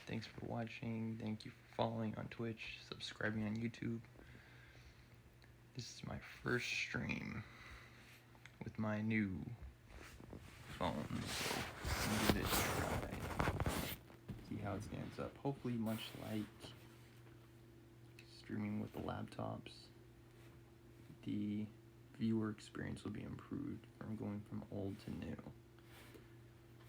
Thanks for watching. Thank you for following on Twitch, subscribing on YouTube. This is my first stream with my new phone, so I'm gonna give it a try. See how it stands up. Hopefully much like streaming with the laptops, the viewer experience will be improved from going from old to new.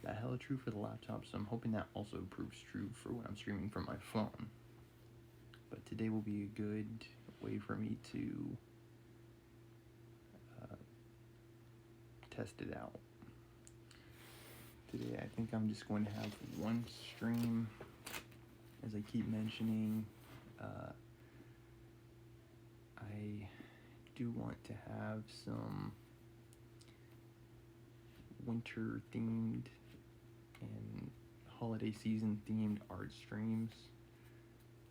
That hella true for the laptop, so I'm hoping that also proves true for when I'm streaming from my phone. But today will be a good way for me to test it out. Today I think I'm just going to have one stream, as I keep mentioning. I do want to have some winter themed and holiday season themed art streams.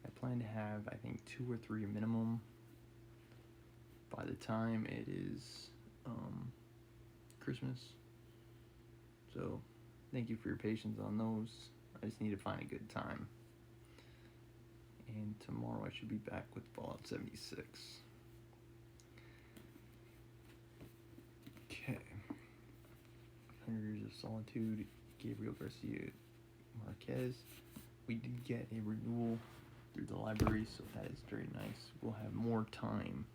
I plan to have, I think, 2 or 3 minimum by the time it is Christmas. So thank you for your patience on those. I just need to find a good time. And tomorrow I should be back with Fallout 76. Okay. 100 Years of Solitude, Gabriel Garcia Marquez. We did get a renewal through the library, so that is very nice. We'll have more time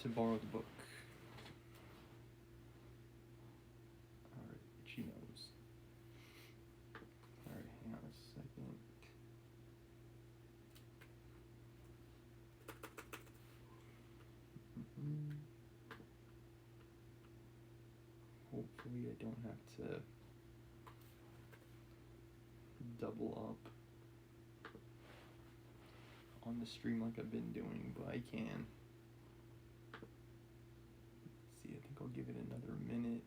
to borrow the book. Alright, she knows. Alright, hang on a second. Hopefully I don't have to double up on the stream like I've been doing, but I can. Let's see, I think I'll give it another minute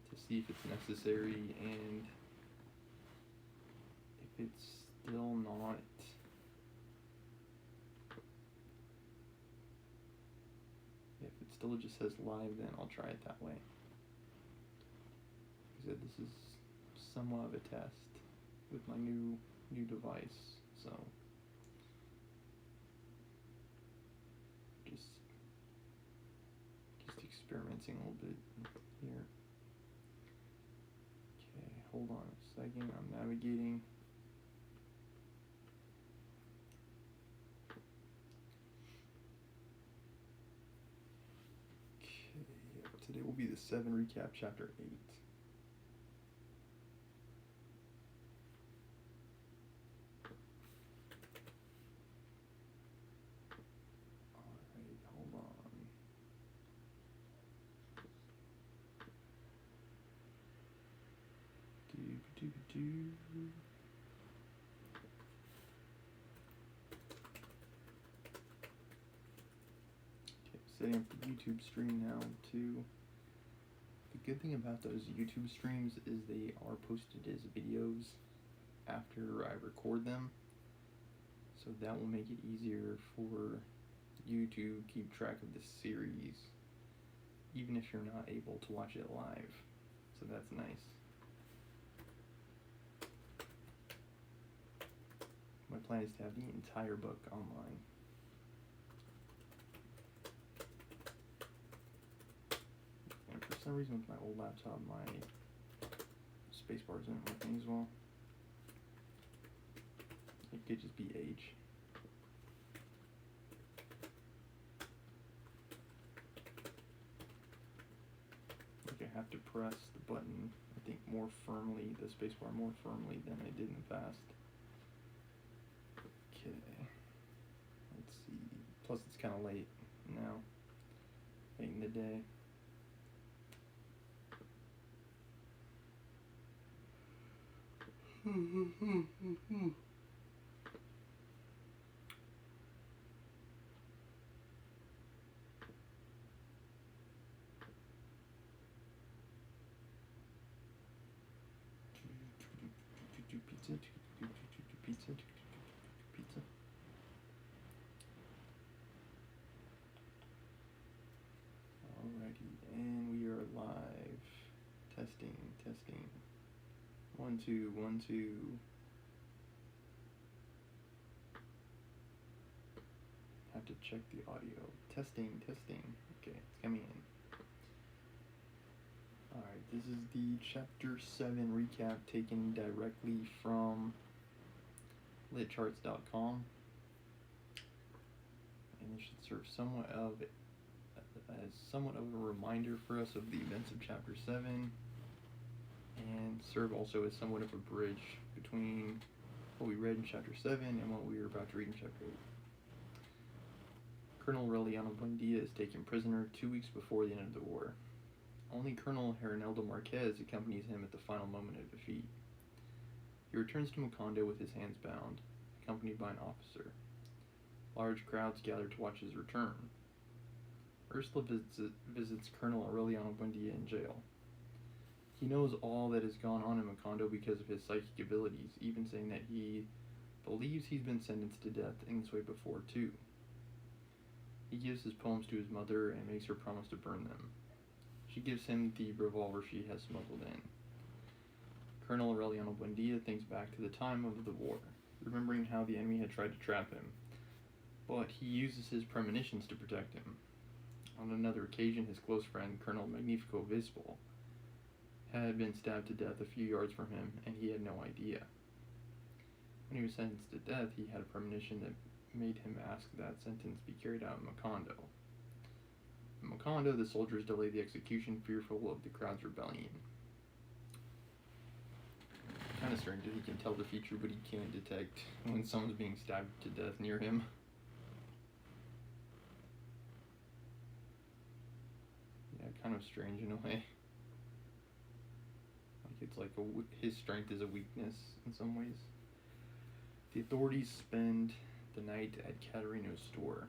to see if it's necessary, and if it's still not just says live, then I'll try it that way. Because this is somewhat of a test with my new device, so just experimenting a little bit here. Okay, hold on a second, I'm navigating. Today will be the 7 recap, chapter 8. Alright, hold on. Okay, setting up the YouTube stream now too. The good thing about those YouTube streams is they are posted as videos after I record them, so that will make it easier for you to keep track of the series even if you're not able to watch it live, so that's nice. My plan is to have the entire book online. For some reason with my old laptop, my spacebar isn't working as well. It could just be age. Like I have to press the button, I think, more firmly, the spacebar more firmly than I did in the past. Okay. Let's see. Plus it's kind of late now. Late in the day. Pizza. Alrighty, and we are live. Testing. 1, 1, 2, 1, 2. Have to check the audio. Testing. Okay, it's coming in. Alright, this is the Chapter 7 recap taken directly from litcharts.com. And it should serve somewhat of a reminder for us of the events of Chapter 7, and serve also as somewhat of a bridge between what we read in Chapter 7 and what we are about to read in Chapter 8. Colonel Aureliano Buendia is taken prisoner 2 weeks before the end of the war. Only Colonel Hernaldo Marquez accompanies him at the final moment of defeat. He returns to Macondo with his hands bound, accompanied by an officer. Large crowds gather to watch his return. Ursula visits Colonel Aureliano Buendia in jail. He knows all that has gone on in Macondo because of his psychic abilities, even saying that he believes he's been sentenced to death in this way before, too. He gives his poems to his mother and makes her promise to burn them. She gives him the revolver she has smuggled in. Colonel Aureliano Buendia thinks back to the time of the war, remembering how the enemy had tried to trap him, but he uses his premonitions to protect him. On another occasion, his close friend, Colonel Magnifico Vespo, had been stabbed to death a few yards from him, and he had no idea. When he was sentenced to death, he had a premonition that made him ask that sentence be carried out in Macondo. In Macondo, the soldiers delay the execution, fearful of the crowd's rebellion. Kind of strange that he can tell the future, but he can't detect when someone's being stabbed to death near him. Yeah, kind of strange in a way. Like it's like his strength is a weakness in some ways. The authorities spend the night at Caterino's store,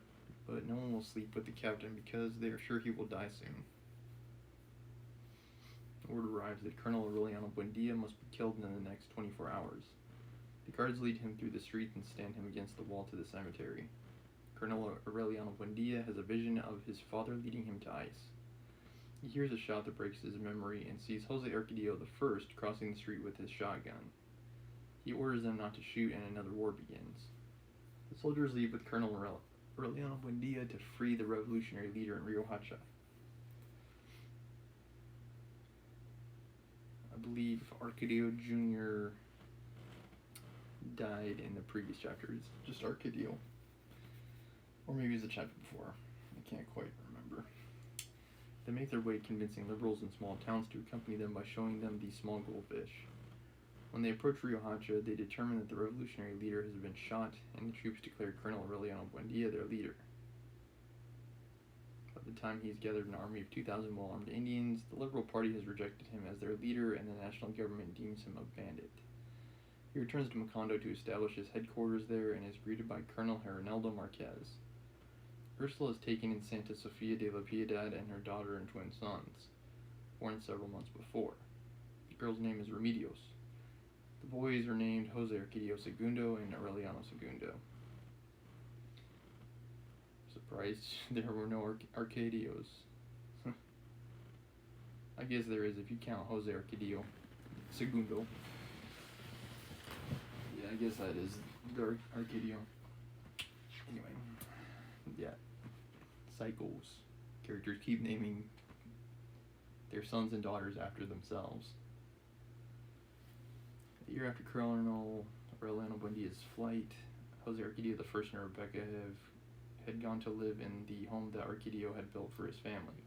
but no one will sleep with the captain because they are sure he will die soon. Word arrives that Colonel Aureliano Buendia must be killed in the next 24 hours. The guards lead him through the street and stand him against the wall to the cemetery. Colonel Aureliano Buendia has a vision of his father leading him to ice. He hears a shot that breaks his memory and sees Jose Arcadio I crossing the street with his shotgun. He orders them not to shoot and another war begins. The soldiers leave with Colonel Aureliano Buendia to free the revolutionary leader in Riohacha. I believe Arcadio Jr. died in the previous chapters, just Arcadio. Or maybe it was the chapter before. I can't quite remember. They make their way convincing liberals in small towns to accompany them by showing them the small goldfish. When they approach Riohacha, they determine that the revolutionary leader has been shot, and the troops declare Colonel Aureliano Buendia their leader. By the time he's gathered an army of 2,000 well-armed Indians, the Liberal Party has rejected him as their leader, and the national government deems him a bandit. He returns to Macondo to establish his headquarters there, and is greeted by Colonel Hernaldo Marquez. Ursula is taken in Santa Sofia de la Piedad and her daughter and twin sons, born several months before. The girl's name is Remedios. The boys are named Jose Arcadio II and Aureliano II. Surprised there were no Arcadios. I guess there is if you count Jose Arcadio II. Yeah, I guess that is the Arcadio. Anyway, yeah. Cycles. Characters keep naming their sons and daughters after themselves. The year after Colonel Aureliano Buendia's flight, Jose Arcadio I and Rebecca had gone to live in the home that Arcadio had built for his family.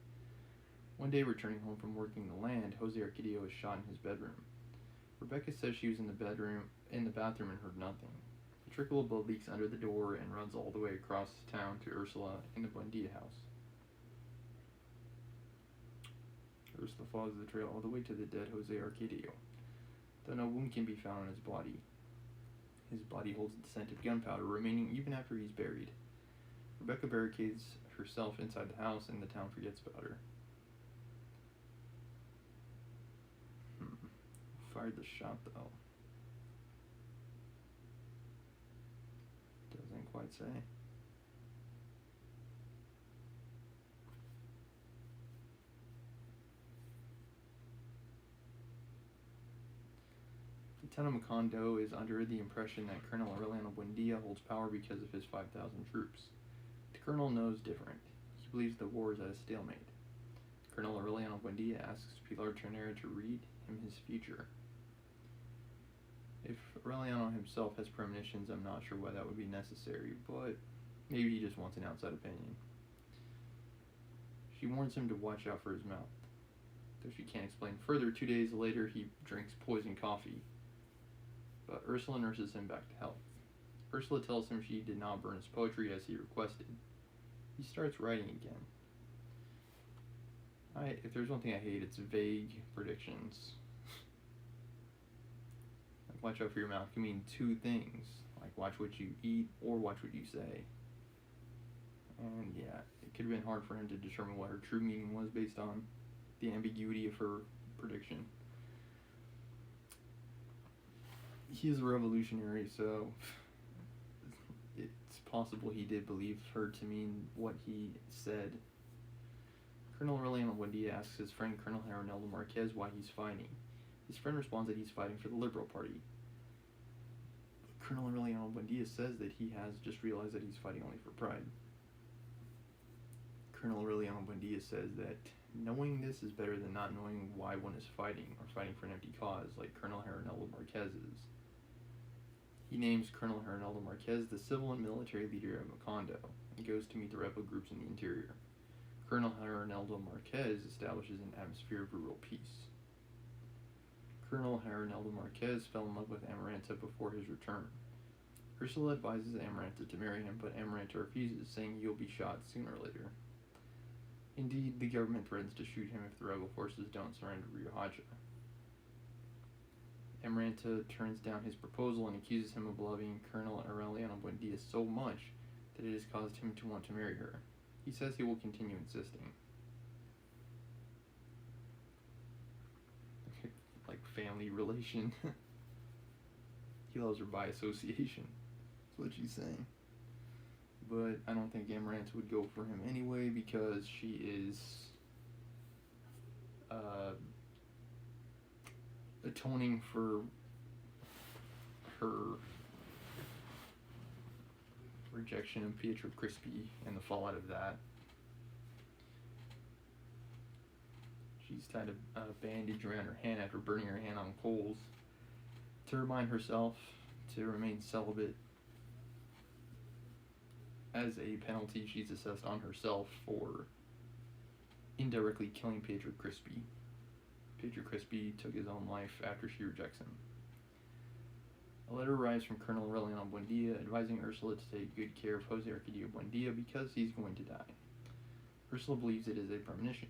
One day, returning home from working the land, Jose Arcadio was shot in his bedroom. Rebecca says she was in the bathroom and heard nothing. A trickle of blood leaks under the door and runs all the way across town to Ursula in the Buendia house. Ursula follows the trail all the way to the dead Jose Arcadio, though no wound can be found on his body. His body holds the scent of gunpowder remaining even after he's buried. Rebecca barricades herself inside the house, and the town forgets about her. Who fired the shot, though? Doesn't quite say. Lieutenant Macondo is under the impression that Colonel Aureliano Buendia holds power because of his 5,000 troops. The colonel knows different. He believes the war is at a stalemate. Colonel Aureliano Buendia asks Pilar Ternera to read him his future. If Aureliano himself has premonitions, I'm not sure why that would be necessary, but maybe he just wants an outside opinion. She warns him to watch out for his mouth. Though she can't explain further, 2 days later he drinks poisoned coffee. But Ursula nurses him back to health. Ursula tells him she did not burn his poetry as he requested. He starts writing again. If there's one thing I hate, it's vague predictions. Like, watch out for your mouth can mean two things. Like, watch what you eat or watch what you say. And yeah, it could have been hard for him to determine what her true meaning was based on the ambiguity of her prediction. He is a revolutionary, so it's possible he did believe her to mean what he said. Colonel Aureliano Buendia asks his friend Colonel Arnaldo Marquez why he's fighting. His friend responds that he's fighting for the Liberal Party. Colonel Aureliano Buendia says that he has just realized that he's fighting only for pride. Colonel Aureliano Buendia says that knowing this is better than not knowing why one is fighting, or fighting for an empty cause, like Colonel Arnaldo Marquez is. He names Colonel Arnaldo Marquez the civil and military leader of Macondo, and goes to meet the rebel groups in the interior. Colonel Arnaldo Marquez establishes an atmosphere of rural peace. Colonel Arnaldo Marquez fell in love with Amaranta before his return. Ursula advises Amaranta to marry him, but Amaranta refuses, saying he'll be shot sooner or later. Indeed, the government threatens to shoot him if the rebel forces don't surrender Riohacha. Amaranta turns down his proposal and accuses him of loving Colonel Aureliano Buendia so much that it has caused him to want to marry her. He says he will continue insisting. Like family relation. He loves her by association. That's what she's saying. But I don't think Amaranta would go for him anyway because she is atoning for her rejection of Pietro Crispi and the fallout of that. She's tied a bandage around her hand after burning her hand on coals to remind herself to remain celibate. As a penalty, she's assessed on herself for indirectly killing Pietro Crispi. Pietro Crispi took his own life after she rejects him. A letter arrives from Colonel Aureliano Buendia advising Ursula to take good care of Jose Arcadio Buendia because he's going to die. Ursula believes it is a premonition.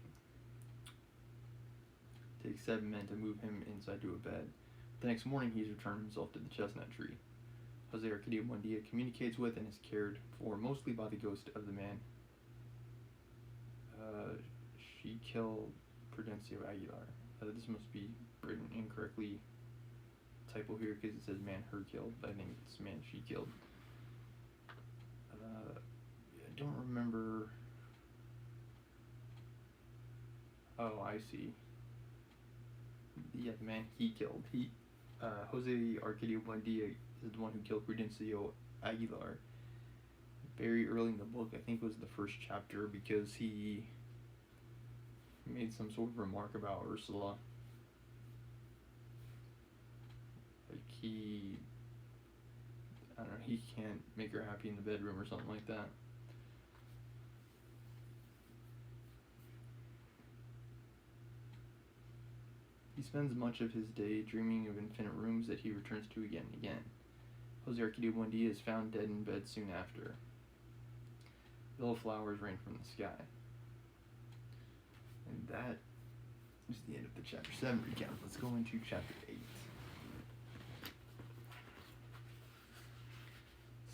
It takes 7 men to move him inside to a bed. The next morning, he's returned himself to the chestnut tree. Jose Arcadio Buendia communicates with and is cared for mostly by the ghost of the man she killed, Prudencio Aguilar. This must be written incorrectly. Typo here because it says man her killed, but I think it's man she killed. I don't remember. Oh, I see. Yeah, the man he killed. Jose Arcadio Buendia is the one who killed Prudencio Aguilar. Very early in the book, I think it was the first chapter, because he made some sort of remark about Ursula. Like he can't make her happy in the bedroom or something like that. He spends much of his day dreaming of infinite rooms that he returns to again and again. Jose Arcadio Buendia is found dead in bed soon after. Yellow flowers rain from the sky. And that is the end of the chapter 7 recap. Let's go into chapter 8.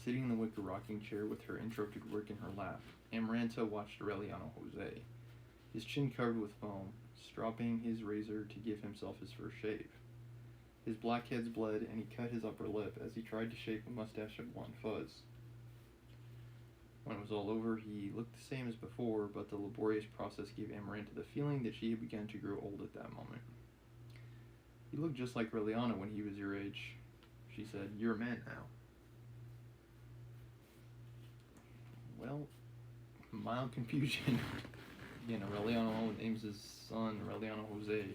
Sitting in the wicker rocking chair with her interrupted work in her lap, Amaranta watched Aureliano Jose, his chin covered with foam, stropping his razor to give himself his first shave. His black heads bled, and he cut his upper lip as he tried to shape a mustache of blonde fuzz. When it was all over, he looked the same as before, but the laborious process gave Amaranta the feeling that she had begun to grow old at that moment. You look just like Reliana when he was your age. She said, "You're a man now." Well, mild confusion. Again, Aureliano names his son Aureliano Jose.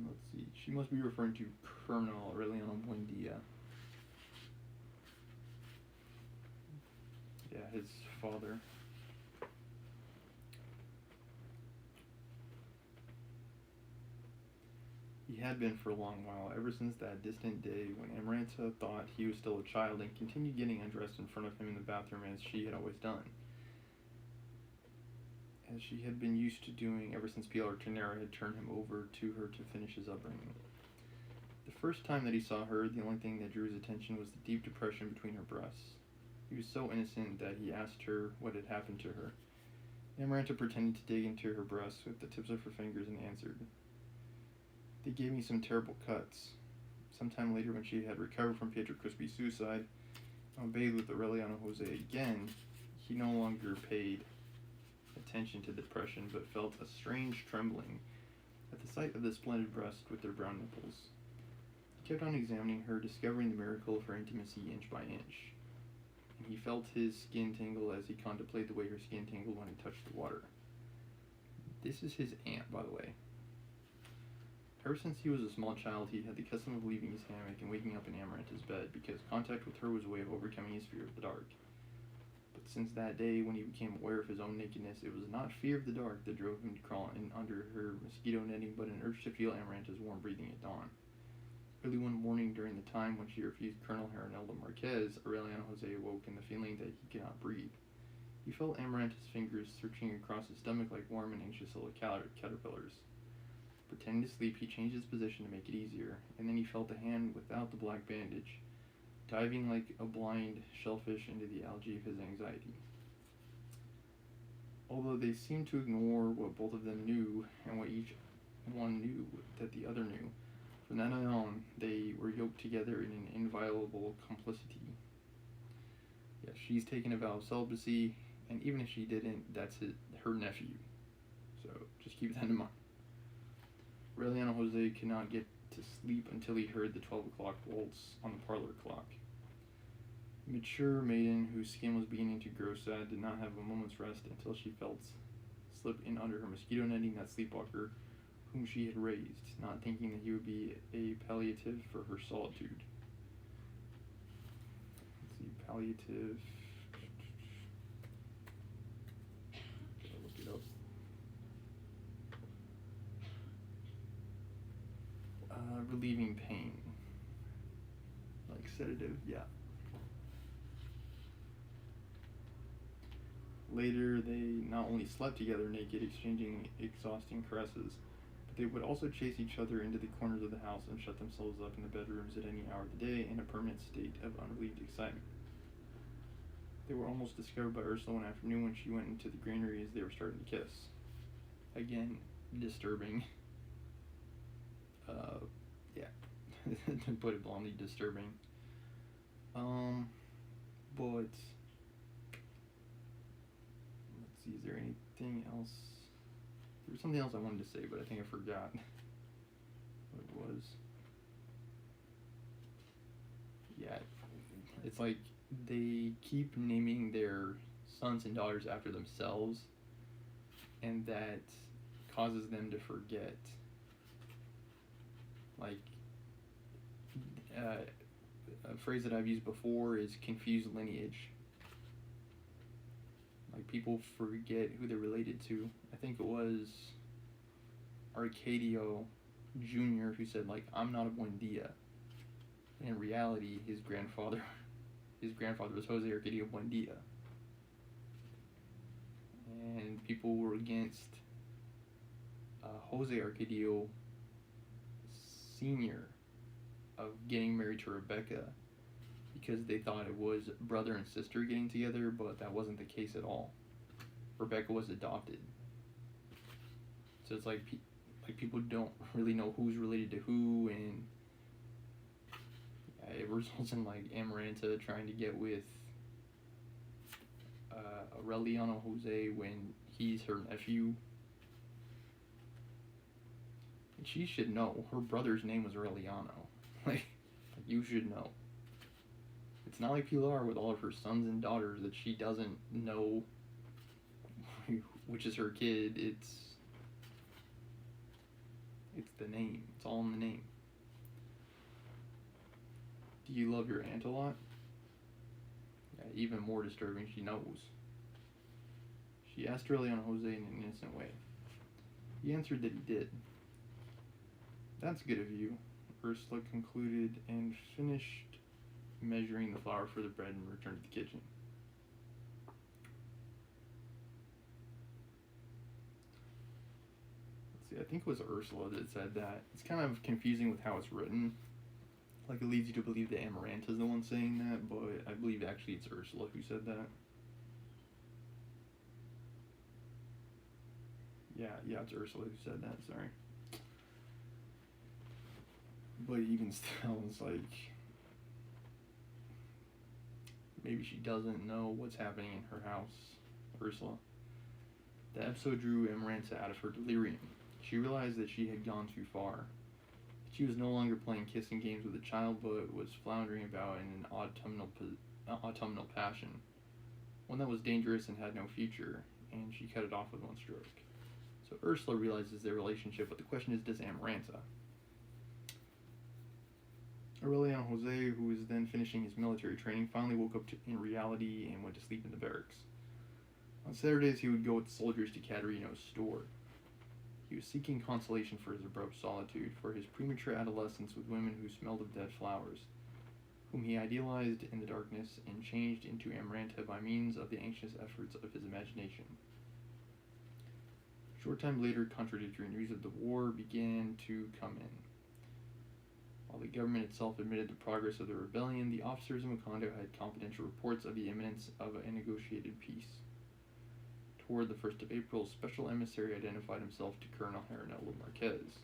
Let's see. She must be referring to Colonel Aureliano Buendia. Yeah, his father. He had been for a long while, ever since that distant day when Amaranta thought he was still a child and continued getting undressed in front of him in the bathroom as she had always done. As she had been used to doing ever since Pilar Ternera had turned him over to her to finish his upbringing. The first time that he saw her, the only thing that drew his attention was the deep depression between her breasts. He was so innocent that he asked her what had happened to her. Amaranta pretended to dig into her breasts with the tips of her fingers and answered, "They gave me some terrible cuts." Sometime later, when she had recovered from Pietro Crispi's suicide and bathed with Aureliano Jose again, he no longer paid attention to depression, but felt a strange trembling at the sight of the splendid breast with their brown nipples. He kept on examining her, discovering the miracle of her intimacy inch by inch, and he felt his skin tingle as he contemplated the way her skin tingled when he touched the water. This is his aunt, by the way. Ever since he was a small child, he had the custom of leaving his hammock and waking up in Amaranta's bed, because contact with her was a way of overcoming his fear of the dark. But since that day, when he became aware of his own nakedness, it was not fear of the dark that drove him to crawl in under her mosquito netting, but an urge to feel Amaranta's warm breathing at dawn. Early one morning, during the time when she refused Colonel Herrineldo Marquez, Aureliano Jose awoke in the feeling that he could not breathe. He felt Amaranta's fingers searching across his stomach like warm and anxious little caterpillars. Pretending to sleep, he changed his position to make it easier, and then he felt a hand without the black bandage, diving like a blind shellfish into the algae of his anxiety. Although they seemed to ignore what both of them knew, and what each one knew that the other knew, from that night on, they were yoked together in an inviolable complicity. Yeah, she's taken a vow of celibacy, and even if she didn't, that's her nephew. So just keep that in mind. Aureliano Jose could not get to sleep until he heard the 12 o'clock waltz on the parlor clock. The mature maiden, whose skin was beginning to grow sad, did not have a moment's rest until she felt slip in under her mosquito netting that sleepwalker whom she had raised, not thinking that he would be a palliative for her solitude. Let's see, palliative. Gotta look it up. Relieving pain. Like sedative, yeah. Later, they not only slept together naked, exchanging exhausting caresses, but they would also chase each other into the corners of the house and shut themselves up in the bedrooms at any hour of the day in a permanent state of unrelieved excitement. They were almost discovered by Ursula one afternoon when she went into the granary as they were starting to kiss. Again, disturbing. Yeah, to put it bluntly, disturbing. But let's see, is there anything else? There was something else I wanted to say, but I think I forgot what it was. Yeah, it's like they keep naming their sons and daughters after themselves, and that causes them to forget. Like, a phrase that I've used before is confused lineage. Like, people forget who they're related to. I think it was Arcadio Jr. who said, like, "I'm not a Buendia." And in reality, his grandfather was Jose Arcadio Buendia. And people were against Jose Arcadio Sr. of getting married to Rebecca because they thought it was brother and sister getting together, but that wasn't the case at all. Rebecca was adopted. So it's like people don't really know who's related to who, and it results in like Amaranta trying to get with Aureliano Jose when he's her nephew. And she should know. Her brother's name was Aureliano. Like, you should know. It's not like Pilar with all of her sons and daughters that she doesn't know which is her kid. It's the name. It's all in the name. Do you love your aunt a lot? Yeah, even more disturbing, she knows. She asked Aureliano Jose in an innocent way. He answered that he did. That's good of you, Ursula concluded, and finished measuring the flour for the bread and returned to the kitchen. Let's see, I think it was Ursula that said that. It's kind of confusing with how it's written. Like, it leads you to believe that Amaranta's the one saying that, but I believe actually it's Ursula who said that. Yeah, it's Ursula who said that, sorry. But even still, it's like, maybe she doesn't know what's happening in her house, Ursula. The episode drew Amaranta out of her delirium. She realized that she had gone too far. She was no longer playing kissing games with a child, but was floundering about in an autumnal passion, one that was dangerous and had no future, and she cut it off with one stroke. So Ursula realizes their relationship, but the question is, does Amaranta? Aureliano Jose, who was then finishing his military training, finally woke up in reality and went to sleep in the barracks. On Saturdays, he would go with the soldiers to Caterino's store. He was seeking consolation for his abrupt solitude, for his premature adolescence with women who smelled of dead flowers, whom he idealized in the darkness and changed into Amaranta by means of the anxious efforts of his imagination. A short time later, contradictory news of the war began to come in. While the government itself admitted the progress of the rebellion, the officers in Macondo had confidential reports of the imminence of a negotiated peace. Toward the 1st of April, Special Emissary identified himself to Colonel Hernando Marquez.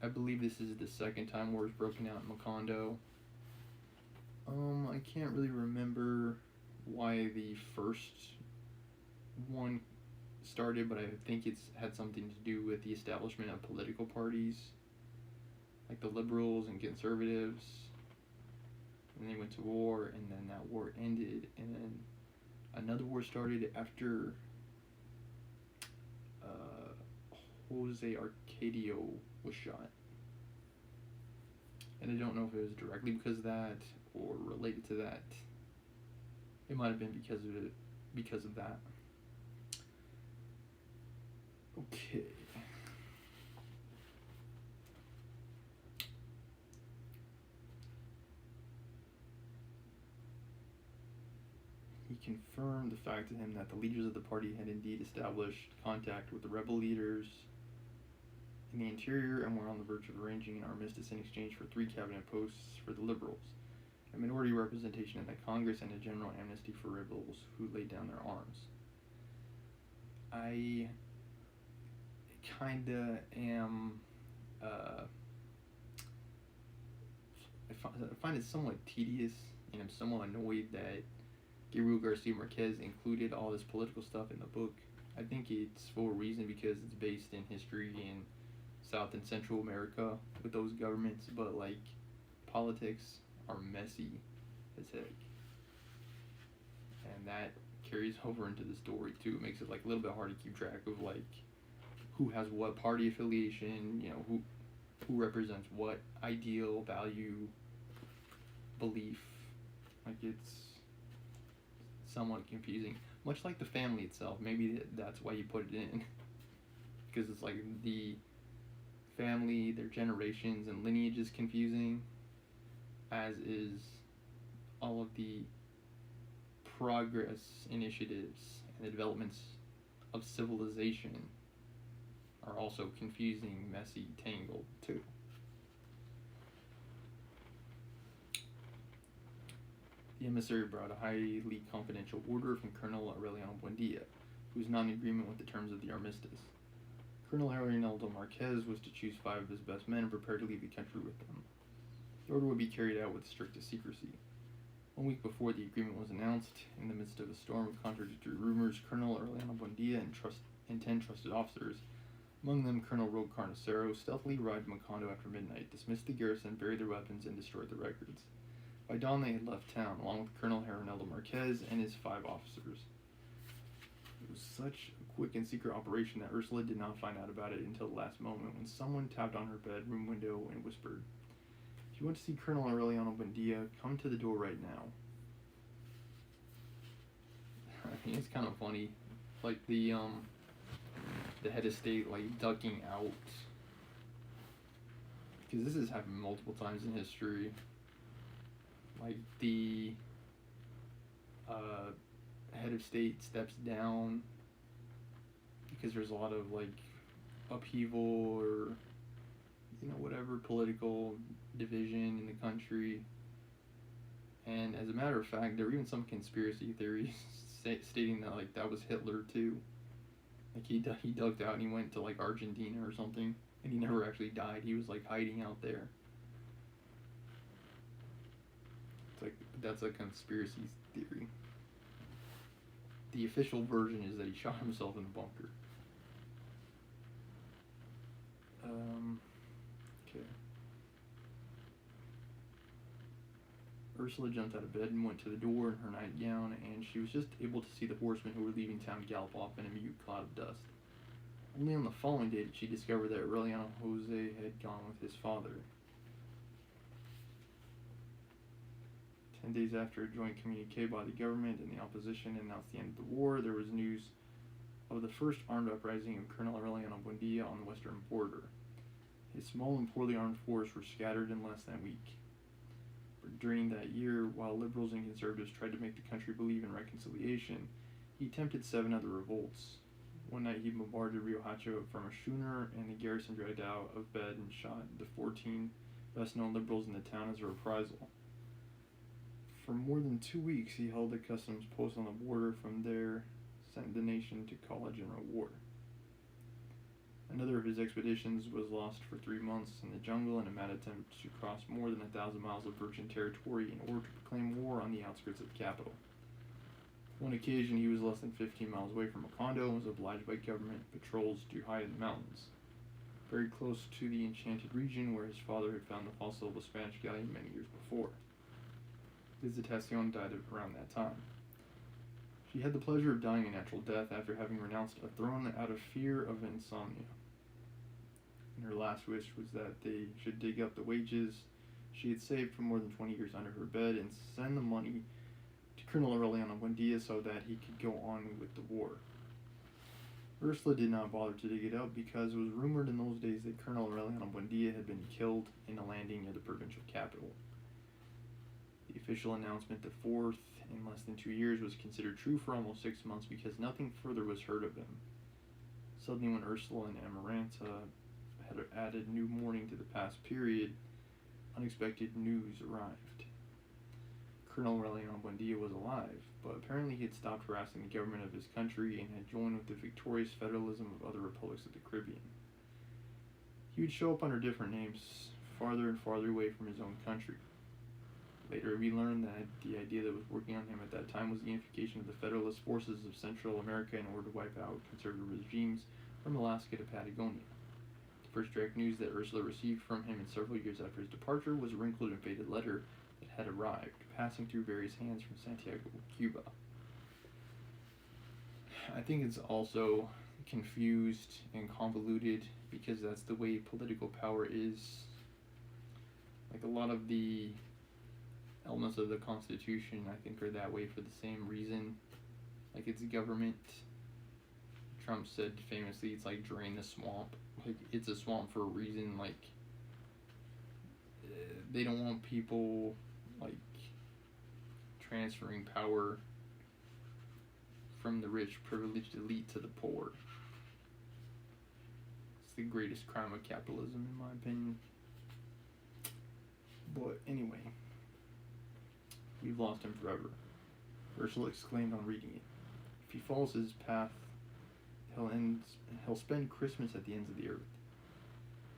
I believe this is the second time war has broken out in Macondo. I can't really remember why the first one started, but I think it's had something to do with the establishment of political parties, like the liberals and conservatives. And they went to war, and then that war ended, and then another war started after Jose Arcadio was shot. And I don't know if it was directly because of that or related to that. It might have been because of that. Okay. He confirmed the fact to him that the leaders of the party had indeed established contact with the rebel leaders in the interior and were on the verge of arranging an armistice in exchange for 3 cabinet posts for the liberals, a minority representation in the Congress, and a general amnesty for rebels who laid down their arms. I kinda am, I find it somewhat tedious, and I'm somewhat annoyed that Gabriel Garcia Marquez included all this political stuff in the book. I think it's for a reason, because it's based in history in South and Central America with those governments, but like, politics are messy as heck. And that carries over into the story too. It makes it like a little bit hard to keep track of like who has what party affiliation, you know, who represents what ideal, value, belief. Like, it's somewhat confusing. Much like the family itself. Maybe that's why you put it in. Because it's like the family, their generations and lineage is confusing, as is all of the progress initiatives and the developments of civilization are also confusing, messy, tangled too. The emissary brought a highly confidential order from Colonel Aureliano Buendia, who was not in agreement with the terms of the armistice. Colonel Hernando Marquez was to choose 5 of his best men and prepare to leave the country with them. The order would be carried out with the strictest secrecy. 1 week before the agreement was announced, in the midst of a storm of contradictory rumors, Colonel Aureliano Buendia and 10 trusted officers Among them, Colonel Rogue Carnicero stealthily arrived in Macondo after midnight, dismissed the garrison, buried their weapons, and destroyed the records. By dawn, they had left town, along with Colonel Hermaneldo Marquez and his 5 officers. It was such a quick and secret operation that Ursula did not find out about it until the last moment, when someone tapped on her bedroom window and whispered, "If you want to see Colonel Aureliano Buendia, come to the door right now." I mean, it's kind of funny, like the head of state like ducking out, because this has happened multiple times in history. Like the head of state steps down because there's a lot of like upheaval or whatever political division in the country. And as a matter of fact, there were even some conspiracy theories stating that like that was Hitler too. Like he ducked out and he went to like Argentina or something, and he never actually died. He was like hiding out there. It's like that's a conspiracy theory. The official version is that he shot himself in the bunker. Okay. Ursula jumped out of bed and went to the door in her nightgown, and she was just able to see the horsemen who were leaving town gallop off in a mute cloud of dust. Only on the following day did she discover that Aureliano Jose had gone with his father. 10 days after a joint communique by the government and the opposition announced the end of the war, there was news of the first armed uprising of Colonel Aureliano Buendia on the western border. His small and poorly armed force were scattered in less than a week. During that year, while liberals and conservatives tried to make the country believe in reconciliation, he attempted 7 other revolts. One night he bombarded Rio Hacho from a schooner, and the garrison dragged out of bed and shot the 14 best-known liberals in the town as a reprisal. For more than 2 weeks, he held a customs post on the border. From there, sent the nation to call a general war. Another of his expeditions was lost for 3 months in the jungle in a mad attempt to cross more than 1,000 miles of virgin territory in order to proclaim war on the outskirts of the capital. On one occasion, he was less than 15 miles away from Macondo and was obliged by government patrols to hide in the mountains, very close to the enchanted region where his father had found the fossil of a Spanish galleon many years before. Visitacion died around that time. She had the pleasure of dying a natural death after having renounced a throne out of fear of insomnia. And her last wish was that they should dig up the wages she had saved for more than 20 years under her bed and send the money to Colonel Aureliano Buendia so that he could go on with the war. Ursula did not bother to dig it up because it was rumored in those days that Colonel Aureliano Buendia had been killed in a landing near the provincial capital. The official announcement the 4th in less than 2 years was considered true for almost 6 months because nothing further was heard of him. Suddenly, when Ursula and Amaranta had added new mourning to the past period, unexpected news arrived. Colonel Aureliano Buendia was alive, but apparently he had stopped harassing the government of his country and had joined with the victorious federalism of other republics of the Caribbean. He would show up under different names, farther and farther away from his own country. Later, we learned that the idea that was working on him at that time was the unification of the Federalist forces of Central America in order to wipe out conservative regimes from Alaska to Patagonia. The first direct news that Ursula received from him in several years after his departure was a wrinkled and faded letter that had arrived, passing through various hands from Santiago, Cuba. I think it's also confused and convoluted because that's the way political power is. Like a lot of the elements of the Constitution, I think, are that way for the same reason. Like, it's government. Trump said famously, it's like drain the swamp. Like, it's a swamp for a reason. Like, they don't want people, like, transferring power from the rich, privileged elite to the poor. It's the greatest crime of capitalism, in my opinion. But anyway, we've lost him forever. Ursula exclaimed on reading it. If he follows his path, he'll spend Christmas at the ends of the earth.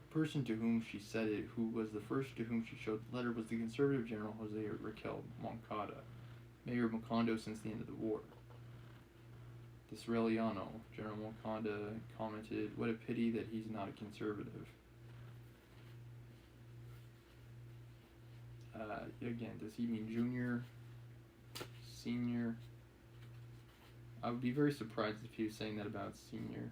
The person to whom she said it, who was the first to whom she showed the letter, was the conservative General Jose Raquel Moncada, mayor of Macondo since the end of the war. This Reliano, General Wakanda commented, "What a pity that he's not a conservative." Again, does he mean junior, senior? I would be very surprised if he was saying that about senior,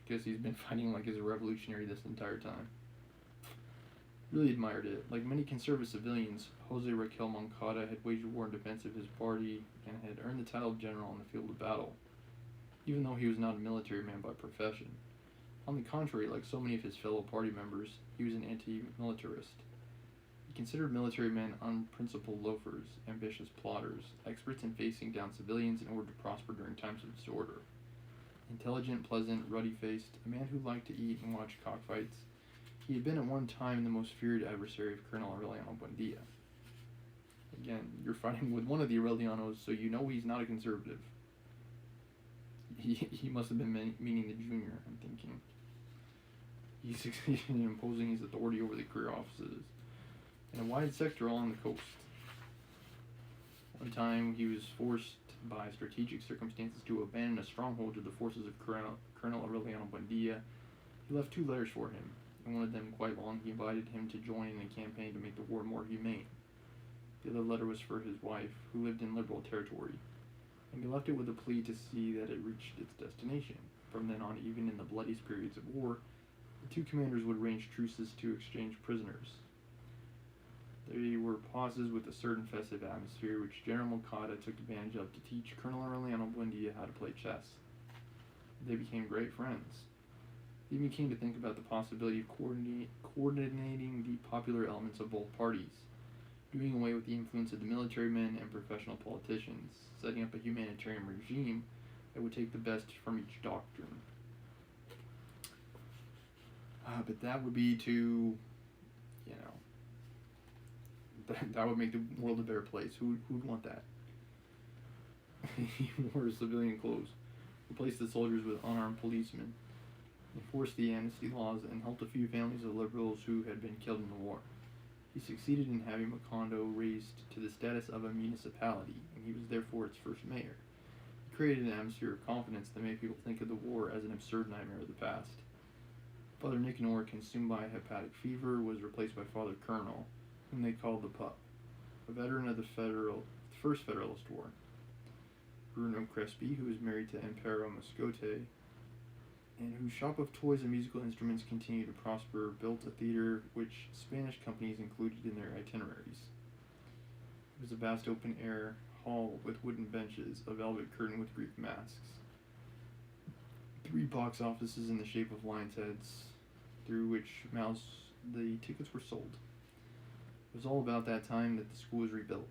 because he's been fighting like as a revolutionary this entire time. Really admired it. Like many conservative civilians, Jose Raquel Moncada had waged war in defense of his party and had earned the title of general on the field of battle, even though he was not a military man by profession. On the contrary, like so many of his fellow party members, he was an anti-militarist. He considered military men unprincipled loafers, ambitious plotters, experts in facing down civilians in order to prosper during times of disorder. Intelligent, pleasant, ruddy-faced, a man who liked to eat and watch cockfights, he had been at one time the most feared adversary of Colonel Aureliano Buendia. Again, you're fighting with one of the Aurelianos, so you know he's not a conservative. He must have been meaning the junior, I'm thinking. He succeeded in imposing his authority over the career officers in a wide sector along the coast. One time, he was forced by strategic circumstances to abandon a stronghold to the forces of Colonel Aureliano Buendia. He left 2 letters for him. In one of them, quite long, he invited him to join in a campaign to make the war more humane. The other letter was for his wife, who lived in liberal territory, and he left it with a plea to see that it reached its destination. From then on, even in the bloodiest periods of war, the 2 commanders would arrange truces to exchange prisoners. There were pauses with a certain festive atmosphere, which General Moncada took advantage of to teach Colonel Aureliano Buendia how to play chess. They became great friends. They even came to think about the possibility of coordinating the popular elements of both parties, doing away with the influence of the military men and professional politicians, setting up a humanitarian regime that would take the best from each doctrine. But that would be to, that would make the world a better place. Who'd want that? He wore civilian clothes, replaced the soldiers with unarmed policemen, enforced the amnesty laws, and helped a few families of liberals who had been killed in the war. He succeeded in having Macondo raised to the status of a municipality, and he was therefore its first mayor. He created an atmosphere of confidence that made people think of the war as an absurd nightmare of the past. Father Nicanor, consumed by hepatic fever, was replaced by Father Colonel, whom they called the Pup, a veteran of the First Federalist War. Bruno Crespi, who was married to Amparo Moscote, and whose shop of toys and musical instruments continued to prosper, built a theater which Spanish companies included in their itineraries. It was a vast open-air hall with wooden benches, a velvet curtain with Greek masks, 3 box offices in the shape of lion's heads, through which mouths the tickets were sold. It was all about that time that the school was rebuilt.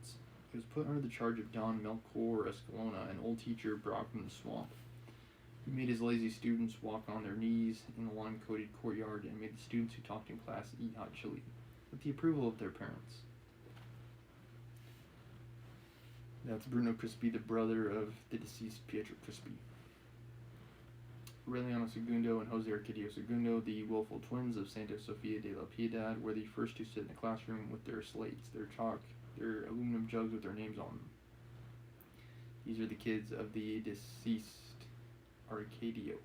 It was put under the charge of Don Melchor Escalona, an old teacher brought from the swamp. He made his lazy students walk on their knees in the lime-coated courtyard and made the students who talked in class eat hot chili, with the approval of their parents. That's Bruno Crespi, the brother of the deceased Pietro Crespi. Aureliano Segundo and Jose Arcadio Segundo, the willful twins of Santa Sofia de la Piedad, were the first to sit in the classroom with their slates, their chalk, their aluminum jugs with their names on them. These are the kids of the deceased Arcadio,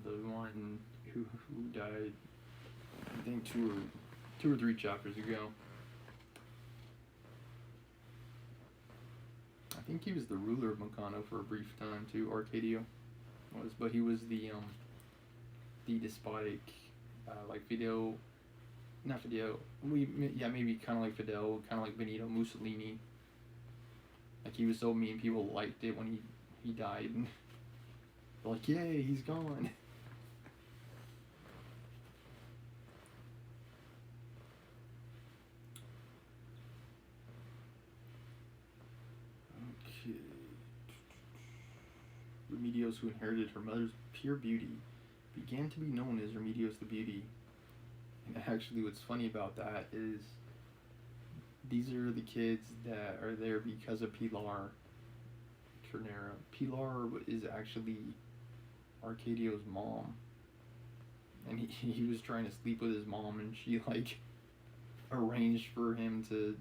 the one who died, I think, two or three chapters ago. I think he was the ruler of Moncano for a brief time too. Arcadio was, but he was the despotic, like Fidel, not Fidel. Maybe kind of like Fidel, kind of like Benito Mussolini. Like, he was so mean, people liked it when he died. And they're like, yay, he's gone. Okay. Remedios, who inherited her mother's pure beauty, began to be known as Remedios the Beauty. And actually, what's funny about that is these are the kids that are there because of Pilar Ternera. Pilar is actually Arcadio's mom. And he was trying to sleep with his mom, and she, like, arranged for him to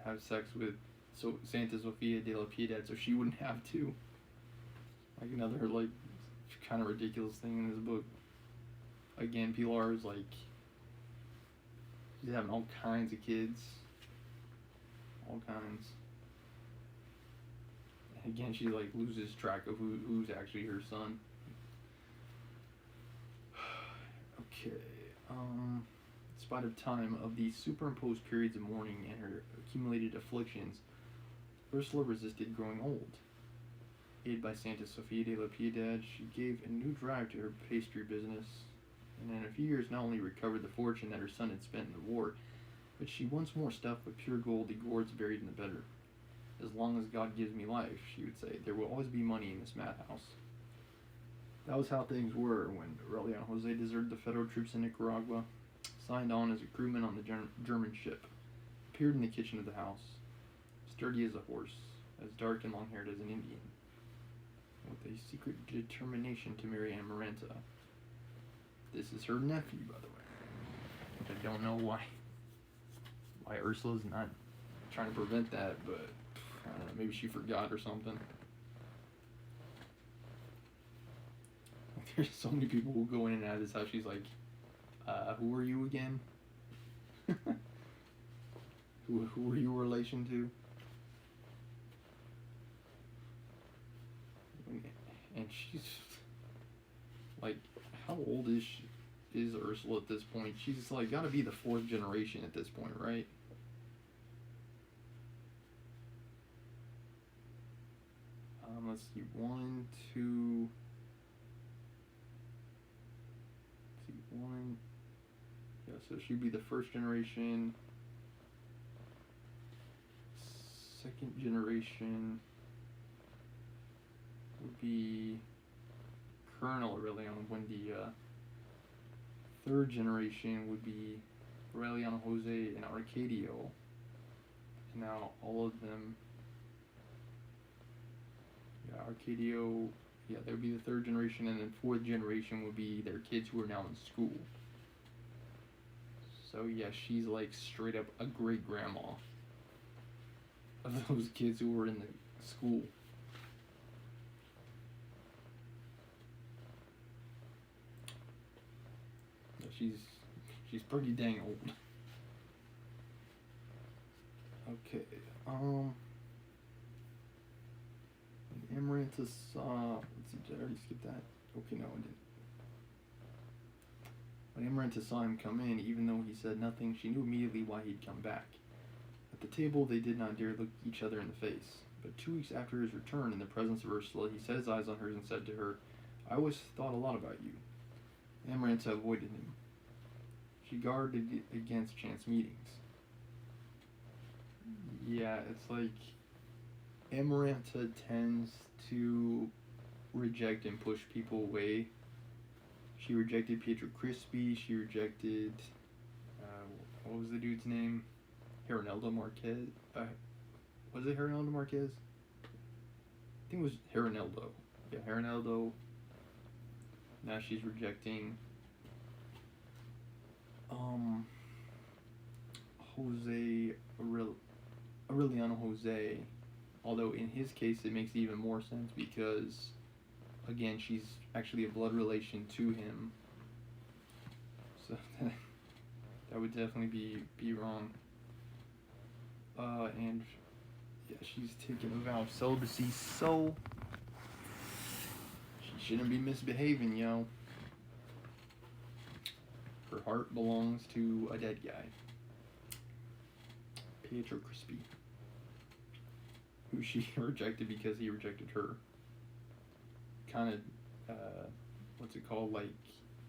have sex with Santa Sofia de la Piedad so she wouldn't have to. Like another like kind of ridiculous thing in this book. Again, Pilar is like she's having all kinds of kids, all kinds. And again, she like loses track of who's actually her son. Okay. In spite of time of these superimposed periods of mourning and her accumulated afflictions, Ursula resisted growing old. Aided by Santa Sofia de la Piedad, she gave a new drive to her pastry business, and in a few years not only recovered the fortune that her son had spent in the war, but she once more stuffed with pure gold the gourds buried in the better. As long as God gives me life, she would say, there will always be money in this madhouse. That was how things were when Aureliano Jose deserted the federal troops in Nicaragua, signed on as a crewman on the German ship, appeared in the kitchen of the house, sturdy as a horse, as dark and long-haired as an Indian, with a secret determination to marry Amaranta. This is her nephew, by the way. Which I don't know why Ursula's not trying to prevent that, but I don't know, maybe she forgot or something. There's so many people who go in and out of this house. She's like, who are you again? who are you a relation to? And she's like, how old is Ursula at this point? She's like got to be the 4th generation at this point, right? Let's see, 1, 2. Let's see, 1. Yeah, so she'd be the 1st generation. 2nd generation would be Colonel Aureliano Buendia. 3rd generation would be Aureliano Jose and Arcadio. And now all of them, Arcadio, that would be the 3rd generation, and then 4th generation would be their kids who are now in school. So yeah, she's like straight up a great grandma of those kids who were in the school. She's pretty dang old. Okay, Amaranta saw, let's see, did I already skip that? Okay, no, I didn't. When Amaranta saw him come in, even though he said nothing, she knew immediately why he'd come back. At the table, they did not dare look each other in the face. But 2 weeks after his return, in the presence of Ursula, he set his eyes on hers and said to her, I always thought a lot about you. Amaranta avoided him. She guarded against chance meetings. Yeah, it's like Amaranta tends to reject and push people away. She rejected Pietro Crispi. She rejected, what was the dude's name? Herrineldo Marquez. Was it Herrineldo Marquez? I think it was Herrineldo. Yeah, Herrineldo. Now she's rejecting Aureliano Jose. Although in his case it makes even more sense because, again, she's actually a blood relation to him. So that would definitely be wrong. And yeah, she's taken a vow of celibacy, so she shouldn't be misbehaving, yo. Her heart belongs to a dead guy, Pietro Crispi, who she rejected because he rejected her. Kind of, what's it called, like,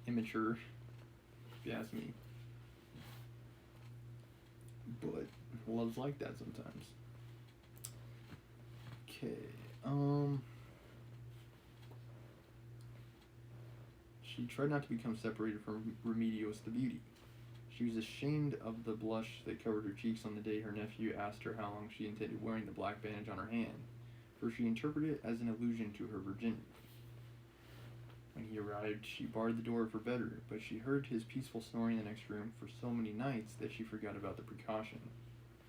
immature, if you ask me. But love's like that sometimes. Okay, she tried not to become separated from Remedios the beauty. She was ashamed of the blush that covered her cheeks on the day her nephew asked her how long she intended wearing the black bandage on her hand, for she interpreted it as an allusion to her virginity. When he arrived, she barred the door of her bedroom, but she heard his peaceful snoring in the next room for so many nights that she forgot about the precaution.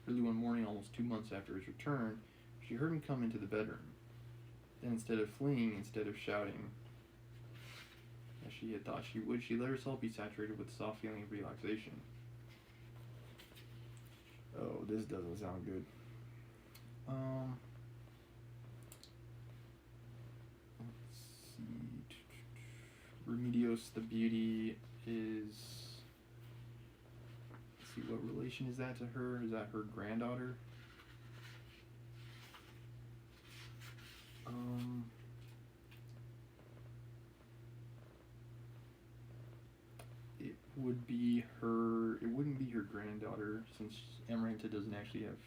Early one morning, almost 2 months after his return, she heard him come into the bedroom. Then instead of fleeing, instead of shouting, as she had thought she would, she let herself be saturated with the soft feeling of relaxation. Oh, this doesn't sound good. Let's see. Remedios the beauty is... Let's see, what relation is that to her? Is that her granddaughter? It would be her... It wouldn't be her granddaughter, since Amaranta doesn't actually have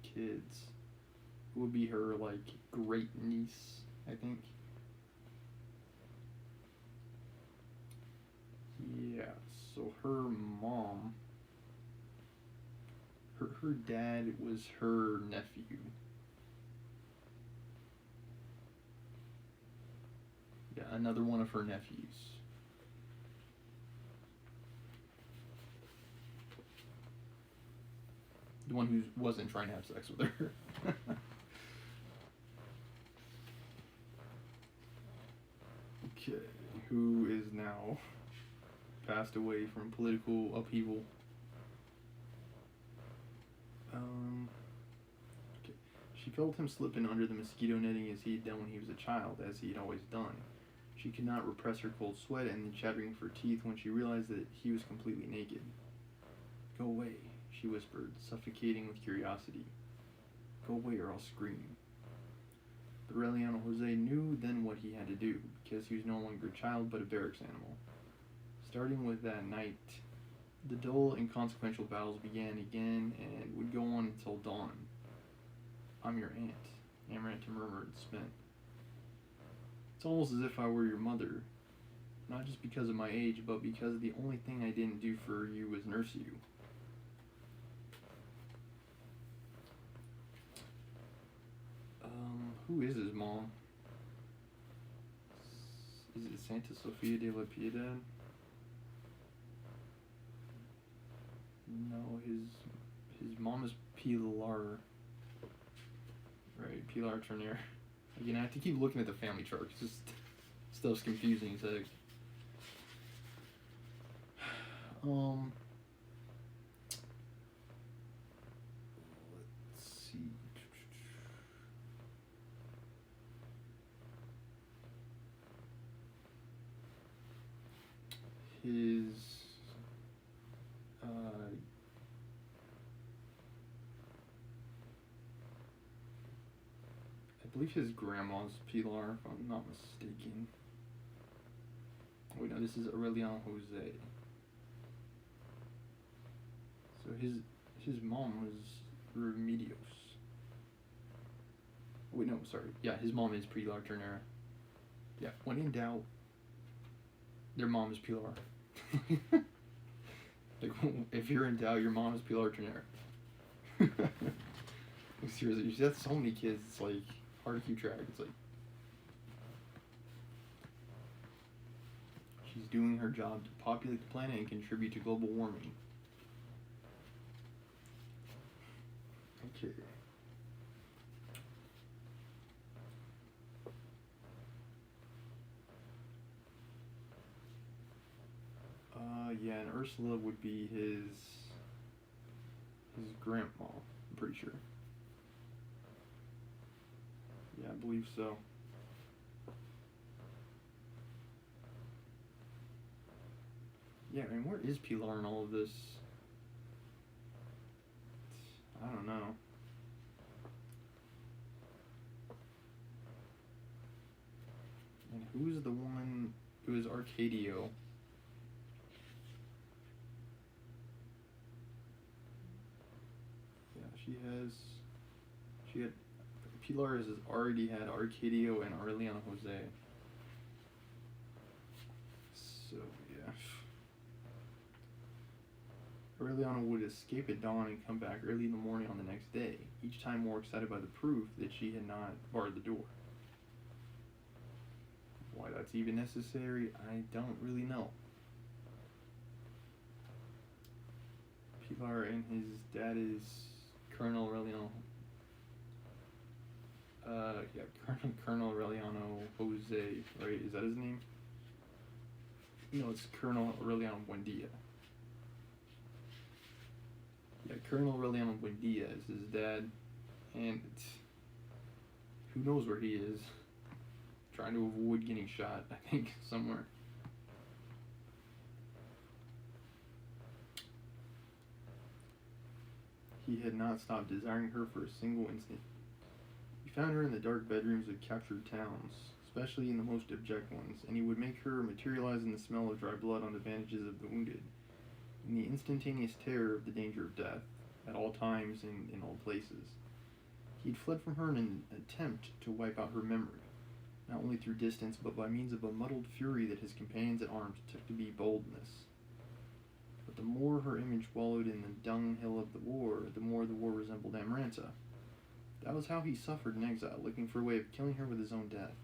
kids. It would be her, like, great niece, I think. Yeah, so her mom... Her dad was her nephew. Yeah, another one of her nephews. The one who wasn't trying to have sex with her. Okay, who is now passed away from political upheaval. Okay. She felt him slipping under the mosquito netting as he had done when he was a child, as he had always done. She could not repress her cold sweat and the chattering of her teeth when she realized that he was completely naked. "Go away," she whispered, suffocating with curiosity. "Go away or I'll scream." But Aureliano Jose knew then what he had to do, because he was no longer a child but a barracks animal. Starting with that night, the dull, inconsequential battles began again and would go on until dawn. "I'm your aunt," Amaranta murmured, spent. "It's almost as if I were your mother, not just because of my age, but because the only thing I didn't do for you was nurse you." Who is his mom? Is it Santa Sofia de la Piedad? No, his mom is Pilar. Right, Pilar Turner. Again, I have to keep looking at the family chart. It's just stuff's confusing as heck. Let's see. His I believe his grandma's Pilar, if I'm not mistaken. Wait, no, this is Aureliano Jose. So his mom was Remedios. Wait, no, sorry. Yeah, his mom is Pilar Ternera. Yeah, when in doubt, their mom is Pilar. Like, if you're in doubt, your mom is Pilar Ternera. Seriously, you have so many kids, it's like hard to keep track. It's like she's doing her job to populate the planet and contribute to global warming. Okay. Yeah, and Ursula would be his grandma, I'm pretty sure. Yeah, I believe so. Yeah, I mean, where is Pilar in all of this? I don't know. And who's the woman who is Arcadio? Yeah, she had, Pilar has already had Arcadio and Aureliano Jose. So, yeah. Aureliano would escape at dawn and come back early in the morning on the next day, each time more excited by the proof that she had not barred the door. Why that's even necessary, I don't really know. Pilar and his dad is Colonel Aureliano. Yeah, Colonel Aureliano Jose, right? Is that his name? No, it's Colonel Aureliano Buendia. Yeah, Colonel Aureliano Buendia is his dad, and who knows where he is. Trying to avoid getting shot, I think, somewhere. He had not stopped desiring her for a single instant. He found her in the dark bedrooms of captured towns, especially in the most abject ones, and he would make her materialize in the smell of dry blood on the bandages of the wounded, in the instantaneous terror of the danger of death, at all times and in all places. He had fled from her in an attempt to wipe out her memory, not only through distance, but by means of a muddled fury that his companions at arms took to be boldness. But the more her image wallowed in the dunghill of the war, the more the war resembled Amaranta. That was how he suffered in exile, looking for a way of killing her with his own death,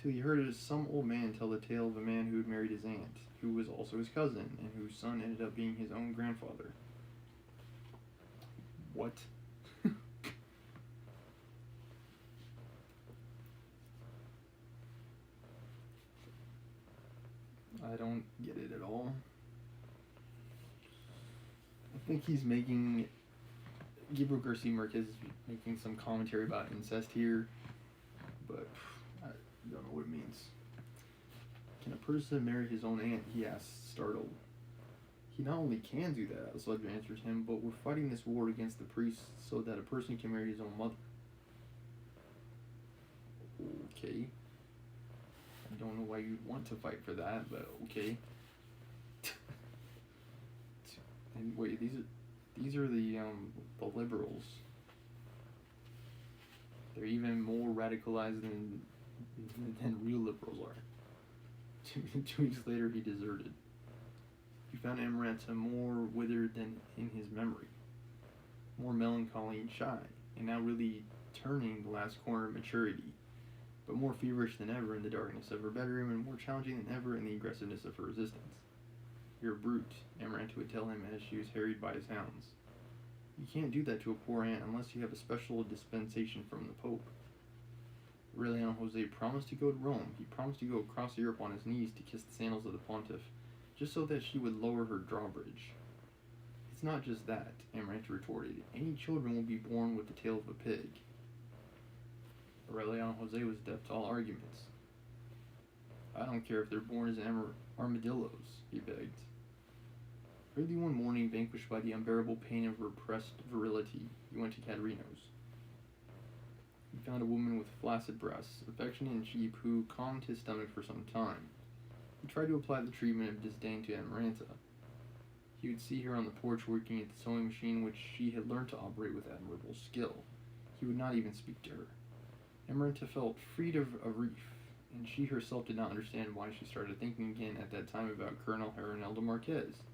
till he heard some old man tell the tale of a man who had married his aunt, who was also his cousin, and whose son ended up being his own grandfather. What? I don't get it at all. I think he's making... Gabriel Garcia Marquez is making some commentary about incest here, but I don't know what it means. Can a person marry his own aunt? He asks, startled. He not only can do that, Sludge answers him, but we're fighting this war against the priests so that a person can marry his own mother. Okay. I don't know why you'd want to fight for that, but okay. And wait, these are the liberals. They're even more radicalized than real liberals are. 2 weeks later, he deserted. He found Amaranta more withered than in his memory, more melancholy and shy, and now really turning the last corner of maturity, but more feverish than ever in the darkness of her bedroom and more challenging than ever in the aggressiveness of her resistance. "You're a brute," Amaranta would tell him as she was harried by his hounds. "You can't do that to a poor aunt unless you have a special dispensation from the Pope." Aureliano Jose promised to go to Rome. He promised to go across Europe on his knees to kiss the sandals of the pontiff, just so that she would lower her drawbridge. "It's not just that," Amaranta retorted. "Any children will be born with the tail of a pig." Aureliano Jose was deaf to all arguments. "I don't care if they're born as armadillos," he begged. Early one morning, vanquished by the unbearable pain of repressed virility, he went to Caterino's. He found a woman with flaccid breasts, affectionate and cheap, who calmed his stomach for some time. He tried to apply the treatment of disdain to Amaranta. He would see her on the porch working at the sewing machine, which she had learned to operate with admirable skill. He would not even speak to her. Amaranta felt freed of a reef, and she herself did not understand why she started thinking again at that time about Colonel Herrinaldo Marquez,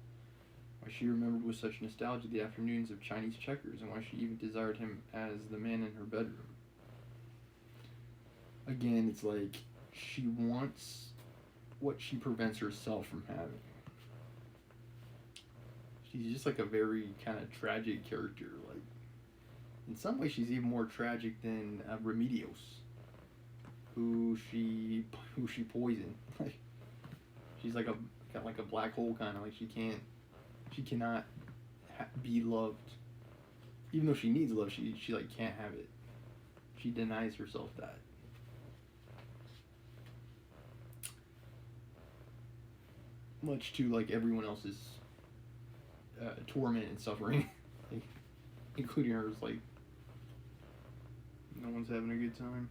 why she remembered with such nostalgia the afternoons of Chinese checkers, and why she even desired him as the man in her bedroom. Again, it's like she wants what she prevents herself from having. She's just like a very kind of tragic character. Like, in some ways, she's even more tragic than Remedios, who she poisoned. Like, she's like got a black hole kind of. Like, she cannot be loved, even though she needs love. She like can't have it. She denies herself that. Much to like everyone else's torment and suffering, including hers. Like, no one's having a good time.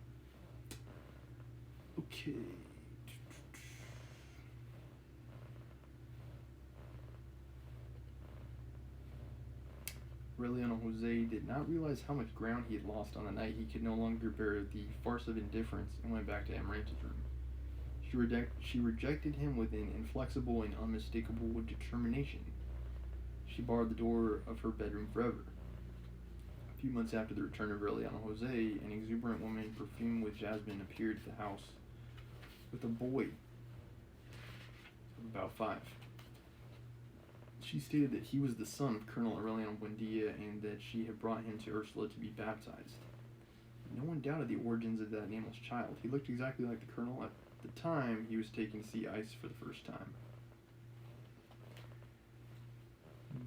Okay. Aureliano Jose did not realize how much ground he had lost on the night he could no longer bear the farce of indifference and went back to Amaranta's room. She rejected him with an inflexible and unmistakable determination. She barred the door of her bedroom forever. A few months after the return of Aureliano Jose, an exuberant woman perfumed with jasmine appeared at the house with a boy of about 5. She stated that he was the son of Colonel Aureliano Buendia and that she had brought him to Ursula to be baptized. No one doubted the origins of that nameless child. He looked exactly like the colonel at the time he was taken to see ice for the first time.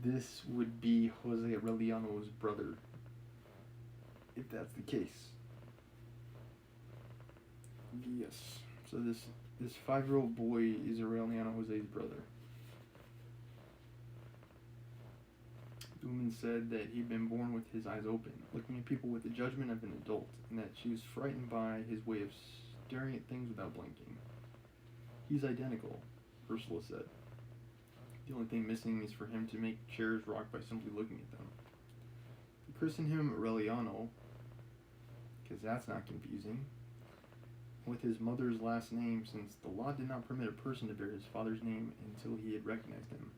This would be Jose Aureliano's brother, if that's the case. Yes. So this 5-year-old boy is Aureliano Jose's brother. The woman said that he'd been born with his eyes open, looking at people with the judgment of an adult, and that she was frightened by his way of staring at things without blinking. He's identical, Ursula said. The only thing missing is for him to make chairs rock by simply looking at them. They christened him Aureliano, because that's not confusing, with his mother's last name, since the law did not permit a person to bear his father's name until he had recognized him.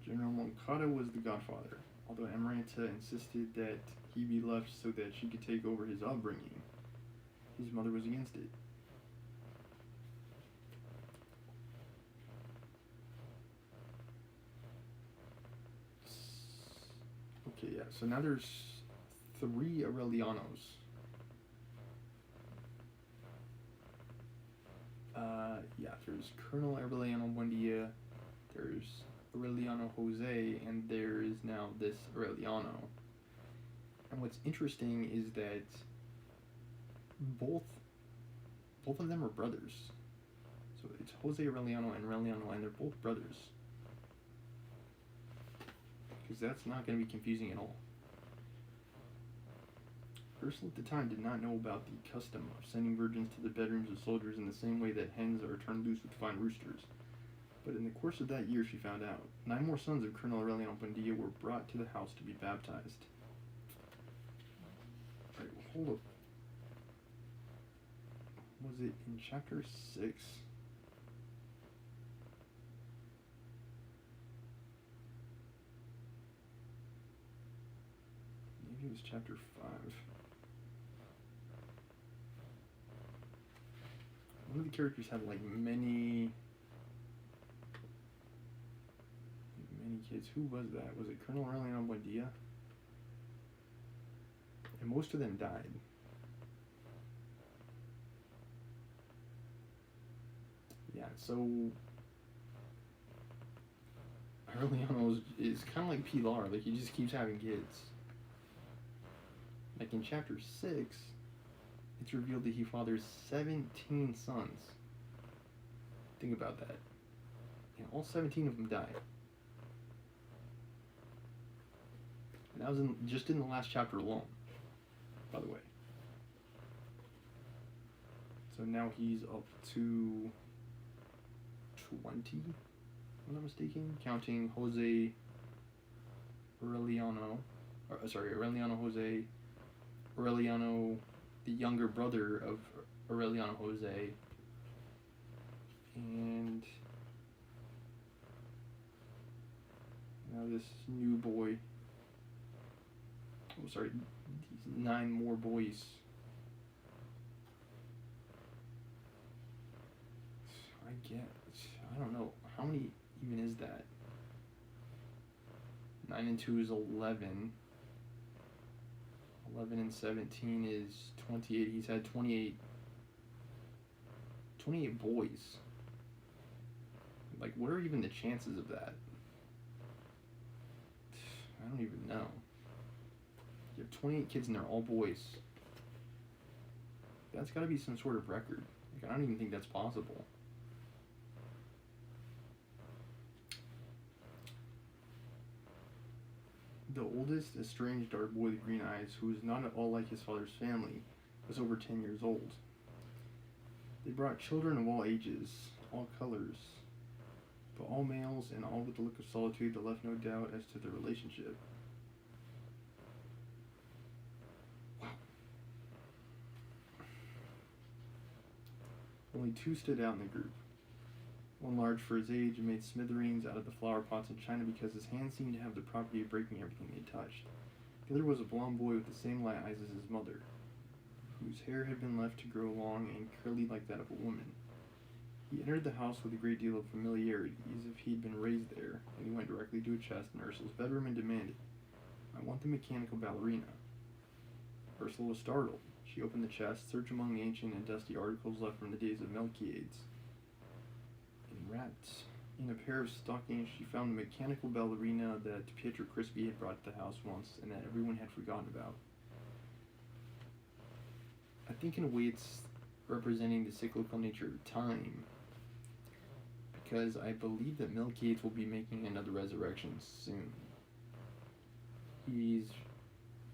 General Moncada was the godfather, although Amaranta insisted that he be left so that she could take over his upbringing. His mother was against it. Okay, yeah, so now there's 3 Aurelianos. There's Colonel Aureliano Buendia, there's Aureliano Jose, and there is now this Aureliano. And what's interesting is that both of them are brothers. So it's Jose Aureliano and Aureliano, and they're both brothers. Because that's not going to be confusing at all. Ursula at the time did not know about the custom of sending virgins to the bedrooms of soldiers in the same way that hens are turned loose with fine roosters. But in the course of that year she found out. 9 more sons of Colonel Aureliano Buendia were brought to the house to be baptized. Alright, hold up. Was it in chapter 6? Maybe it was chapter 5. One of the characters had like many kids. Who was that? Was it Colonel Aureliano Buendia? And most of them died. Yeah, so Aureliano is kind of like Pilar. Like, he just keeps having kids. Like in chapter 6, it's revealed that he fathers 17 sons. Think about that. And all 17 of them died. And that was just in the last chapter alone, by the way. So now he's up to 20, if I'm not mistaken, counting Jose Aureliano, Aureliano Jose, Aureliano, the younger brother of Aureliano Jose, and now this new boy. Oh, sorry, these 9 more boys. I don't know, how many even is that? 9 and 2 is 11. 11 and 17 is 28. He's had 28 boys. Like, what are even the chances of that? I don't even know. You have 28 kids and they're all boys. That's got to be some sort of record. Like, I don't even think that's possible. The oldest, estranged dark boy with green eyes, who was not at all like his father's family, was over 10 years old. They brought children of all ages, all colors, but all males and all with the look of solitude that left no doubt as to their relationship. Wow. Only 2 stood out in the group. One large for his age and made smithereens out of the flower pots and china because his hands seemed to have the property of breaking everything they touched. The other was a blond boy with the same light eyes as his mother, whose hair had been left to grow long and curly like that of a woman. He entered the house with a great deal of familiarity, as if he'd been raised there, and he went directly to a chest in Ursula's bedroom and demanded, "I want the mechanical ballerina." Ursula was startled. She opened the chest, searched among the ancient and dusty articles left from the days of Melchiades, and wrapped in a pair of stockings she found the mechanical ballerina that Pietro Crispi had brought to the house once and that everyone had forgotten about. I think in a way it's representing the cyclical nature of time, because I believe that Melchiades will be making another resurrection soon. He's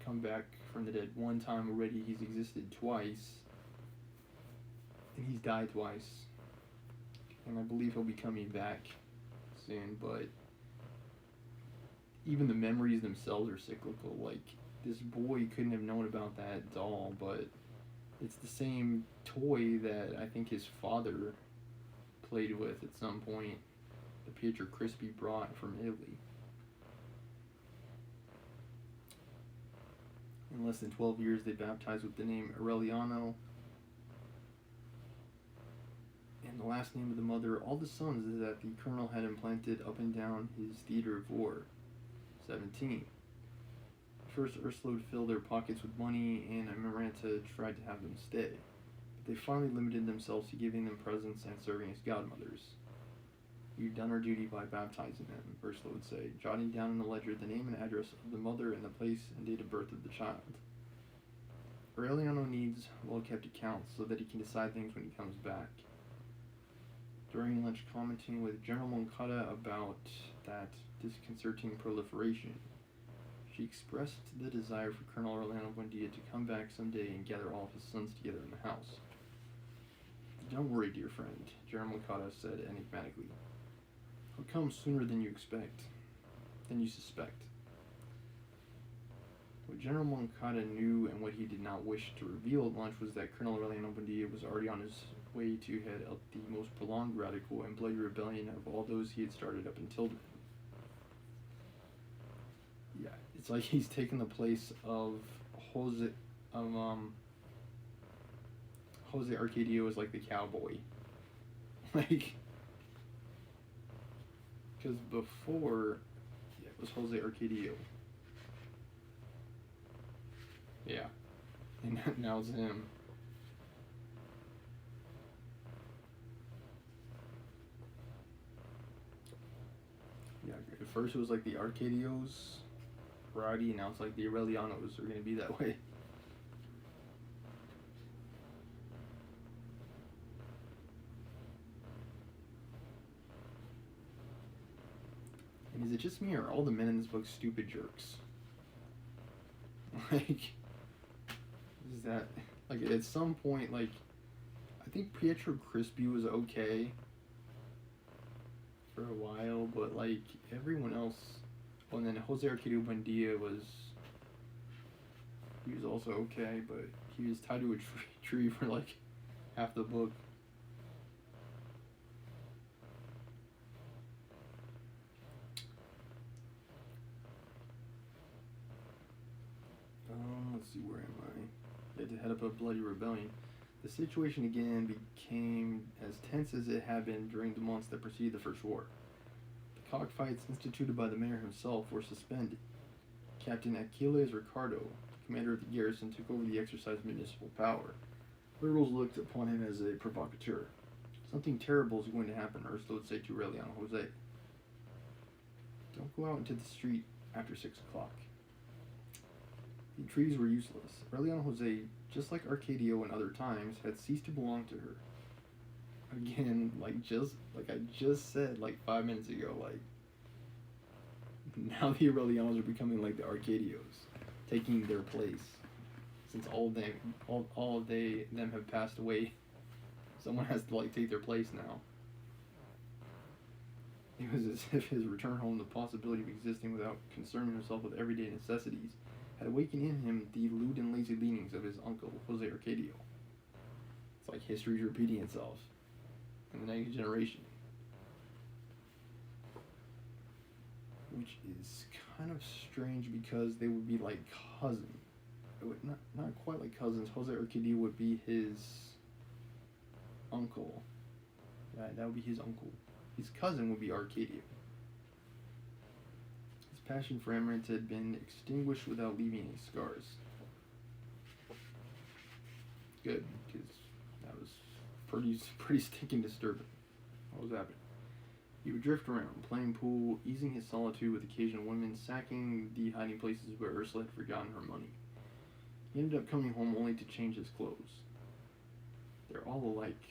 come back from the dead one time already, he's existed twice, and he's died twice. And I believe he'll be coming back soon, but even the memories themselves are cyclical. Like, this boy couldn't have known about that doll, but it's the same toy that I think his father played with at some point, that Pietro Crispi brought from Italy. In less than 12 years, they baptized with the name Aureliano, and the last name of the mother, all the sons that the colonel had implanted up and down his theater of war, 17. At first, Ursula would fill their pockets with money, and Amaranta tried to have them stay. They finally limited themselves to giving them presents and serving as godmothers. "We've done our duty by baptizing them," Ursula would say, jotting down in a ledger the name and address of the mother and the place and date of birth of the child. Aureliano needs well-kept accounts so that he can decide things when he comes back. During lunch, commenting with General Moncada about that disconcerting proliferation, she expressed the desire for Colonel Orlando Buendia to come back someday and gather all of his sons together in the house. "Don't worry, dear friend," General Moncada said enigmatically. "He'll come sooner than you suspect. What General Moncada knew and what he did not wish to reveal at lunch was that Colonel Aureliano Buendia was already on his way to head up the most prolonged, radical, and bloody rebellion of all those he had started up until then. Yeah, it's like he's taken the place of Jose Arcadio as like the cowboy. Like, because before, yeah, it was Jose Arcadio. Yeah, and now it's him. Yeah, at first it was like the Arcadios variety, and now it's like the Aurelianos are going to be that way. And is it just me, or are all the men in this book stupid jerks? Like, is that, like, at some point, like, I think Pietro Crispi was okay for a while, but, like, everyone else, well, and then Jose Arcadio Buendia he was also okay, but he was tied to a tree for, like, half the book. Let's see, where am I? They had to head up a bloody rebellion. The situation again became as tense as it had been during the months that preceded the First War. The cockfights instituted by the mayor himself were suspended. Captain Achilles Ricardo, commander of the garrison, took over the exercise of municipal power. Liberals looked upon him as a provocateur. "Something terrible is going to happen," Ursula would say to Aureliano Jose. "Don't go out into the street after 6 o'clock. The entreaties were useless. Aureliano Jose, just like Arcadio and other times, had ceased to belong to her. Again, like I just said, like 5 minutes ago, like, now the Aurelianos are becoming like the Arcadios, taking their place. Since all of them have passed away, someone has to, like, take their place now. It was as if his return home, the possibility of existing without concerning himself with everyday necessities, had awakened in him the lewd and lazy leanings of his uncle, Jose Arcadio. It's like history's repeating itself in the next generation. Which is kind of strange because they would be like cousins. Not quite like cousins. Jose Arcadio would be his uncle. That would be his uncle. His cousin would be Arcadia. His passion for amaranth had been extinguished without leaving any scars. Good, because that was pretty stinking disturbing. What was happening? He would drift around, playing pool, easing his solitude with occasional women, sacking the hiding places where Ursula had forgotten her money. He ended up coming home only to change his clothes. They're all alike,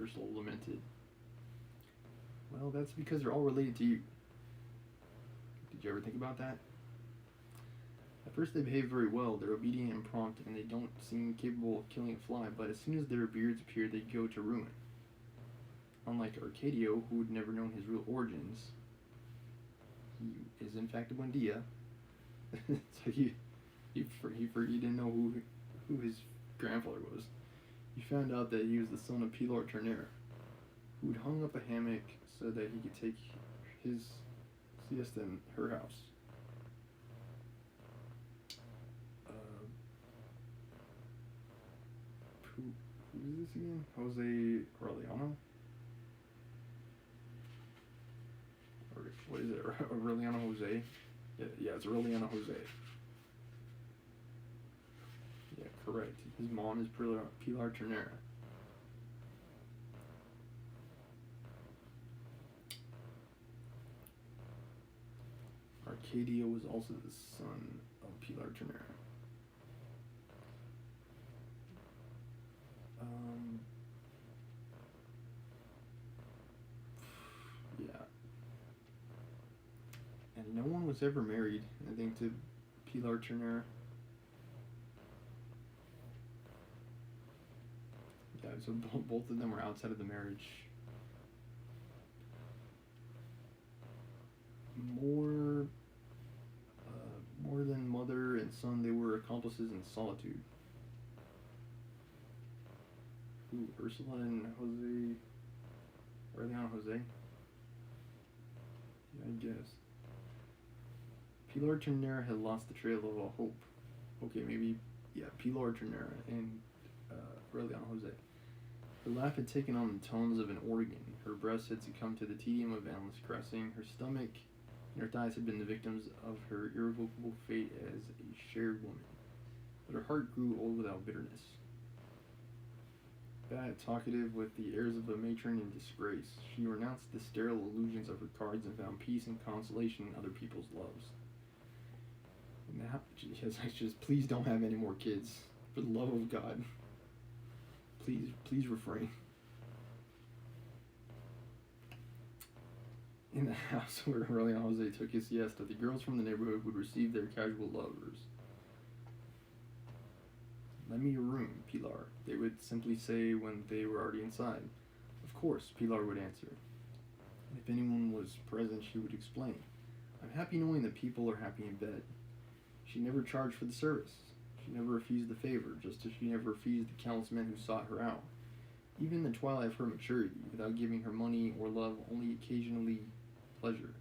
Ursula lamented. Well, that's because they're all related to you. Did you ever think about that? At first they behave very well, they're obedient and prompt, and they don't seem capable of killing a fly, but as soon as their beards appear, they go to ruin. Unlike Arcadio, who had never known his real origins, he is in fact a Buendia. So he didn't know who his grandfather was. He found out that he was the son of Pilar Ternera, who had hung up a hammock so that he could take his siesta in her house. Who is this again? Jose Aureliano? Or what is it? Aureliano Jose? Yeah, it's Aureliano Jose. Yeah, correct. His mom is Pilar Ternera. Arcadia was also the son of Pilar Ternera. Yeah. And no one was ever married, I think, to Pilar Ternera. Yeah, so both of them were outside of the marriage. More than mother and son, they were accomplices in solitude. Ooh, Ursula and Jose. Aureliano Jose? Yeah, I guess. Pilar Ternera had lost the trail of hope. Okay, maybe, yeah, Pilar Ternera and Aureliano Jose. Her laugh had taken on the tones of an organ. Her breasts had succumbed to the tedium of endless caressing. Her stomach and her thighs had been the victims of her irrevocable fate as a shared woman. But her heart grew old without bitterness. Fat, talkative, with the airs of a matron in disgrace, she renounced the sterile illusions of her cards and found peace and consolation in other people's loves. And now, just please don't have any more kids. For the love of God. Please refrain. In the house where Aureliano Jose took his siesta, the girls from the neighborhood would receive their casual lovers. "Lend me your room, Pilar," they would simply say when they were already inside. "Of course," Pilar would answer. And if anyone was present, she would explain. "I'm happy knowing that people are happy in bed." She never charged for the service. She never refused the favor, just as she never refused the countless men who sought her out. Even in the twilight of her maturity, without giving her money or love, only occasionally pleasure.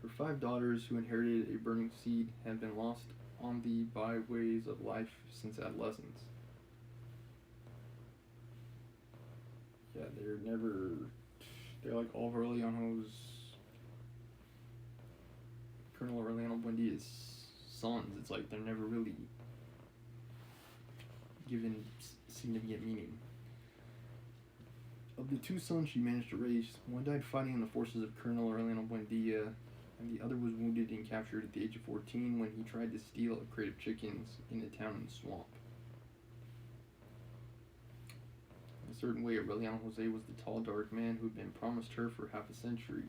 Her 5 daughters, who inherited a burning seed, had been lost on the byways of life since adolescence. Yeah, they're like all of Aureliano's, Colonel Aureliano Buendia's sons. It's like they're never really given significant meaning. Of the 2 sons she managed to raise, one died fighting in the forces of Colonel Aureliano Buendia, and the other was wounded and captured at the age of 14 when he tried to steal a crate of chickens in a town in the swamp. In a certain way, Aureliano Jose was the tall, dark man who had been promised her for half a century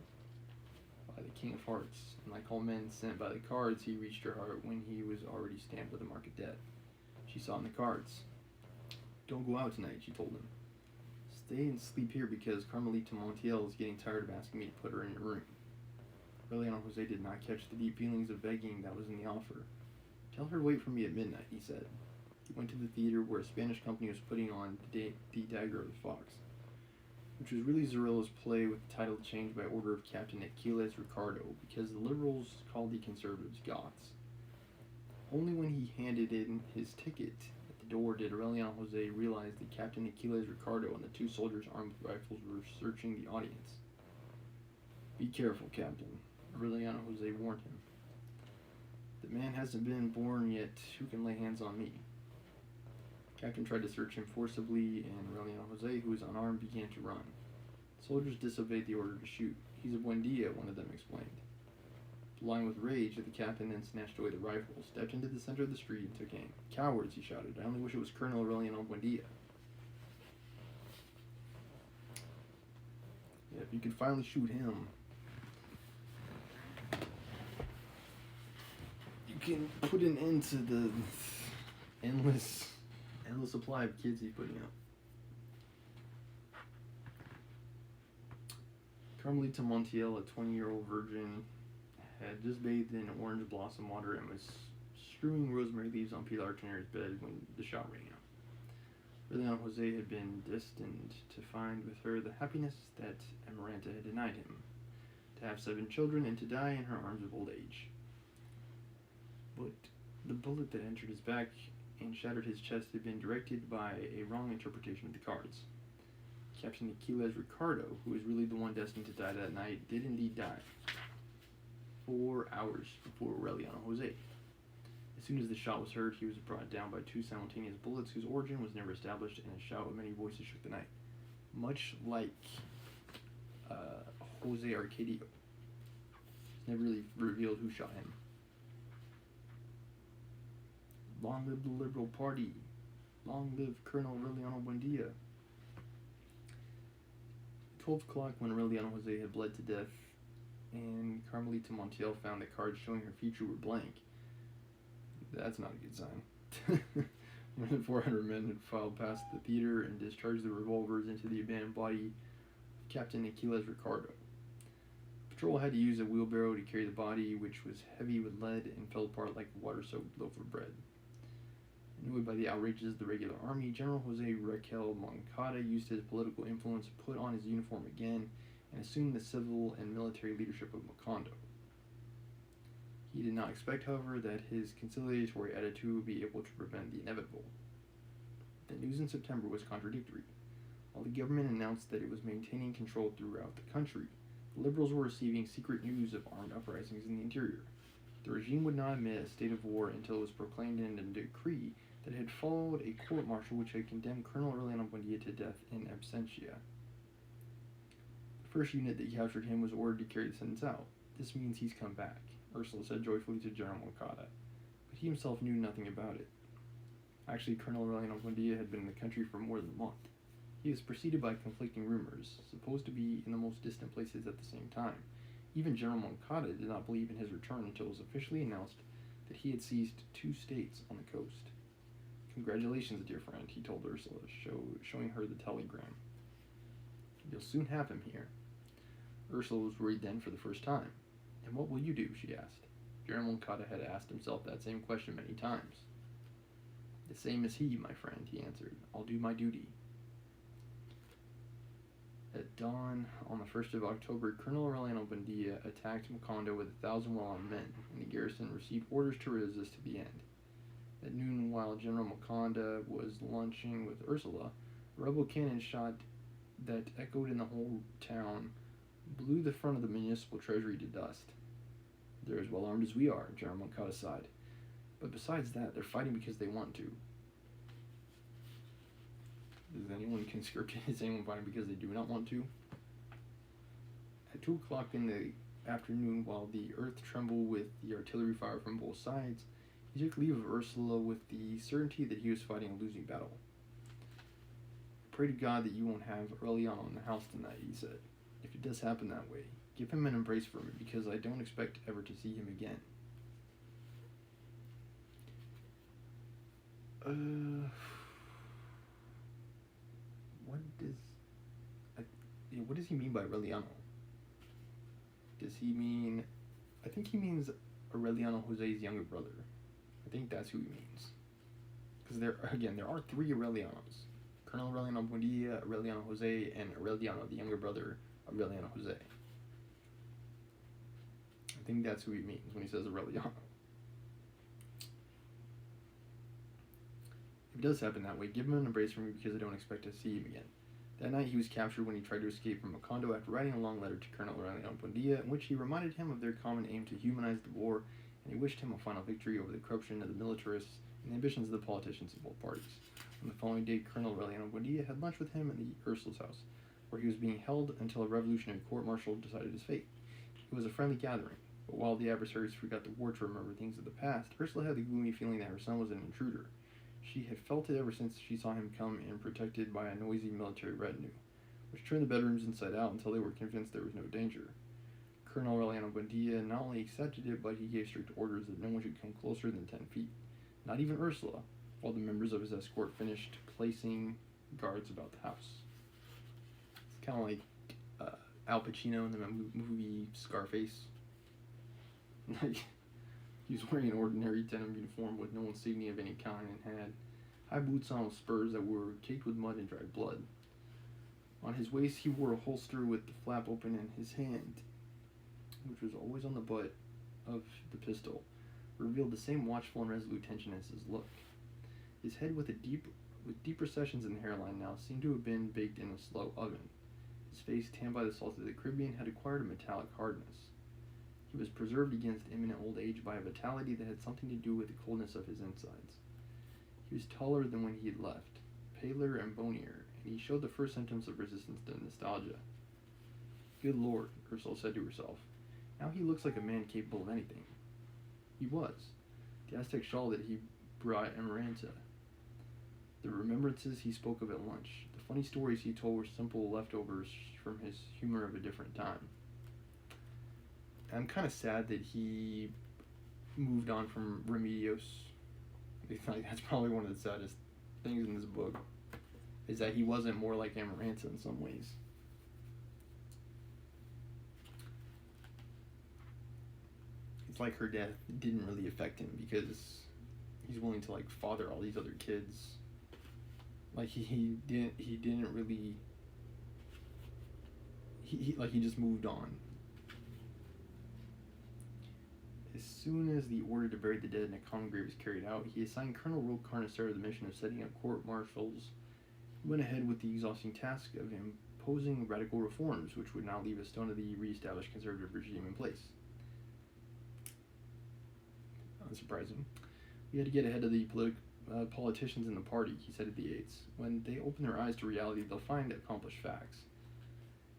by the King of Hearts, and like all men sent by the cards, he reached her heart when he was already stamped with the mark of death. She saw in the cards. "Don't go out tonight," she told him. "Stay and sleep here because Carmelita Montiel is getting tired of asking me to put her in your room." Aureliano Jose did not catch the deep feelings of begging that was in the offer. "Tell her to wait for me at midnight," he said. He went to the theater where a Spanish company was putting on the Dagger of the Fox, which was really Zorrilla's play with the title changed by order of Captain Aquiles Ricardo because the liberals called the conservatives Goths. Only when he handed in his ticket at the door did Aureliano Jose realize that Captain Aquiles Ricardo and the two soldiers armed with rifles were searching the audience. "Be careful, Captain," Aureliano Jose warned him. "The man hasn't been born yet who can lay hands on me." Captain tried to search him forcibly, and Aureliano Jose, who was unarmed, began to run. Soldiers disobeyed the order to shoot. "He's a Buendia," one of them explained. Blind with rage, the captain then snatched away the rifle, stepped into the center of the street, and took aim. "Cowards," he shouted. "I only wish it was Colonel Aureliano Buendia." Yeah, if you could finally shoot him, you can put an end to the endless supply of kids he's putting out. Carmelita Montiel, a 20-year-old virgin, had just bathed in orange blossom water and was strewing rosemary leaves on Pilar Tener's bed when the shot rang out. Aureliano Jose had been destined to find with her the happiness that Amaranta had denied him, to have 7 children and to die in her arms of old age. But the bullet that entered his back and shattered his chest had been directed by a wrong interpretation of the cards. Captain Aquiles Ricardo, who was really the one destined to die that night, did indeed die 4 hours before Aureliano Jose. As soon as the shot was heard, he was brought down by 2 simultaneous bullets whose origin was never established, and a shout of many voices shook the night. Much like Jose Arcadio. It's never really revealed who shot him. "Long live the Liberal Party! Long live Colonel Aureliano Buendia!" 12 o'clock, when Aureliano Jose had bled to death, and Carmelita Montiel found that cards showing her future were blank. That's not a good sign. More than 400 men had filed past the theater and discharged their revolvers into the abandoned body of Captain Aquiles Ricardo. Patrol had to use a wheelbarrow to carry the body, which was heavy with lead and fell apart like a water-soaked loaf of bread. Annoyed by the outrages of the regular army, General Jose Raquel Moncada used his political influence to put on his uniform again and assume the civil and military leadership of Macondo. He did not expect, however, that his conciliatory attitude would be able to prevent the inevitable. The news in September was contradictory. While the government announced that it was maintaining control throughout the country, the liberals were receiving secret news of armed uprisings in the interior. The regime would not admit a state of war until it was proclaimed in a decree that had followed a court-martial which had condemned Colonel Aureliano Buendia to death in absentia. The first unit that captured him was ordered to carry the sentence out. "This means he's come back," Ursula said joyfully to General Moncada, but he himself knew nothing about it. Actually, Colonel Aureliano Buendia had been in the country for more than a month. He was preceded by conflicting rumors, supposed to be in the most distant places at the same time. Even General Moncada did not believe in his return until it was officially announced that he had seized 2 states on the coast. "Congratulations, dear friend," he told Ursula, showing her the telegram. "You'll soon have him here." Ursula was worried then for the first time. "And what will you do?" she asked. General Moncada had asked himself that same question many times. "The same as he, my friend," he answered. "I'll do my duty." At dawn on the 1st of October, Colonel Aureliano Buendia attacked Macondo with 1,000 well-armed men, and the garrison received orders to resist to the end. At noon, while General Macondo was lunching with Ursula, a rebel cannon shot that echoed in the whole town blew the front of the municipal treasury to dust. "They're as well armed as we are," General Moncada sighed. "But besides that, they're fighting because they want to." Is anyone conscripted? Is anyone fighting because they do not want to? At 2 o'clock in the afternoon, while the earth trembled with the artillery fire from both sides, he took leave of Ursula with the certainty that he was fighting a losing battle. "Pray to God that you won't have Aureliano in the house tonight," he said. "If it does happen that way, give him an embrace for me, because I don't expect ever to see him again." What does he mean by Aureliano? Does he mean... I think he means Aureliano Jose's younger brother. I think that's who he means. Because there are 3 Aurelianos. Colonel Aureliano Buendia, Aureliano Jose, and Aureliano, the younger brother of Aureliano Jose. I think that's who he means when he says Aureliano. It If it does happen that way, give him an embrace from me because I don't expect to see him again. That night he was captured when he tried to escape from a condo after writing a long letter to Colonel Aureliano Buendia, in which he reminded him of their common aim to humanize the war, and he wished him a final victory over the corruption of the militarists and the ambitions of the politicians of both parties. On the following day, Colonel Aureliano Buendia had lunch with him in the Ursula's house, where he was being held until a revolutionary court-martial decided his fate. It was a friendly gathering, but while the adversaries forgot the war to remember things of the past, Ursula had the gloomy feeling that her son was an intruder. She had felt it ever since she saw him come in protected by a noisy military retinue, which turned the bedrooms inside out until they were convinced there was no danger. Colonel Aureliano Buendia not only accepted it, but he gave strict orders that no one should come closer than 10 feet, not even Ursula, while the members of his escort finished placing guards about the house. It's kind of like Al Pacino in the movie Scarface. Like, he was wearing an ordinary denim uniform with no insignia of any kind and had high boots on with spurs that were caked with mud and dried blood. On his waist he wore a holster with the flap open, and his hand, which was always on the butt of the pistol, revealed the same watchful and resolute tension as his look. His head, with deep recessions in the hairline now, seemed to have been baked in a slow oven. His face, tanned by the salt of the Caribbean, had acquired a metallic hardness. He was preserved against imminent old age by a vitality that had something to do with the coldness of his insides. He was taller than when he had left, paler and bonier, and he showed the first symptoms of resistance to nostalgia. Good Lord, Ursula said to herself. Now he looks like a man capable of anything. He was. The Aztec shawl that he brought Amaranta. The remembrances he spoke of at lunch. The funny stories he told were simple leftovers from his humor of a different time. I'm kind of sad that he moved on from Remedios. Like, that's probably one of the saddest things in this book, is that he wasn't more like Amaranta in some ways. It's like her death didn't really affect him because he's willing to, like, father all these other kids. Like, he didn't really, he just moved on. As soon as the order to bury the dead in a common grave was carried out, he assigned Colonel Roque Carnicero the mission of setting up court-martials, who went ahead with the exhausting task of imposing radical reforms, which would now leave a stone of the re-established conservative regime in place. Unsurprising. We had to get ahead of the politicians in the party, he said to the aides. When they open their eyes to reality, they'll find accomplished facts.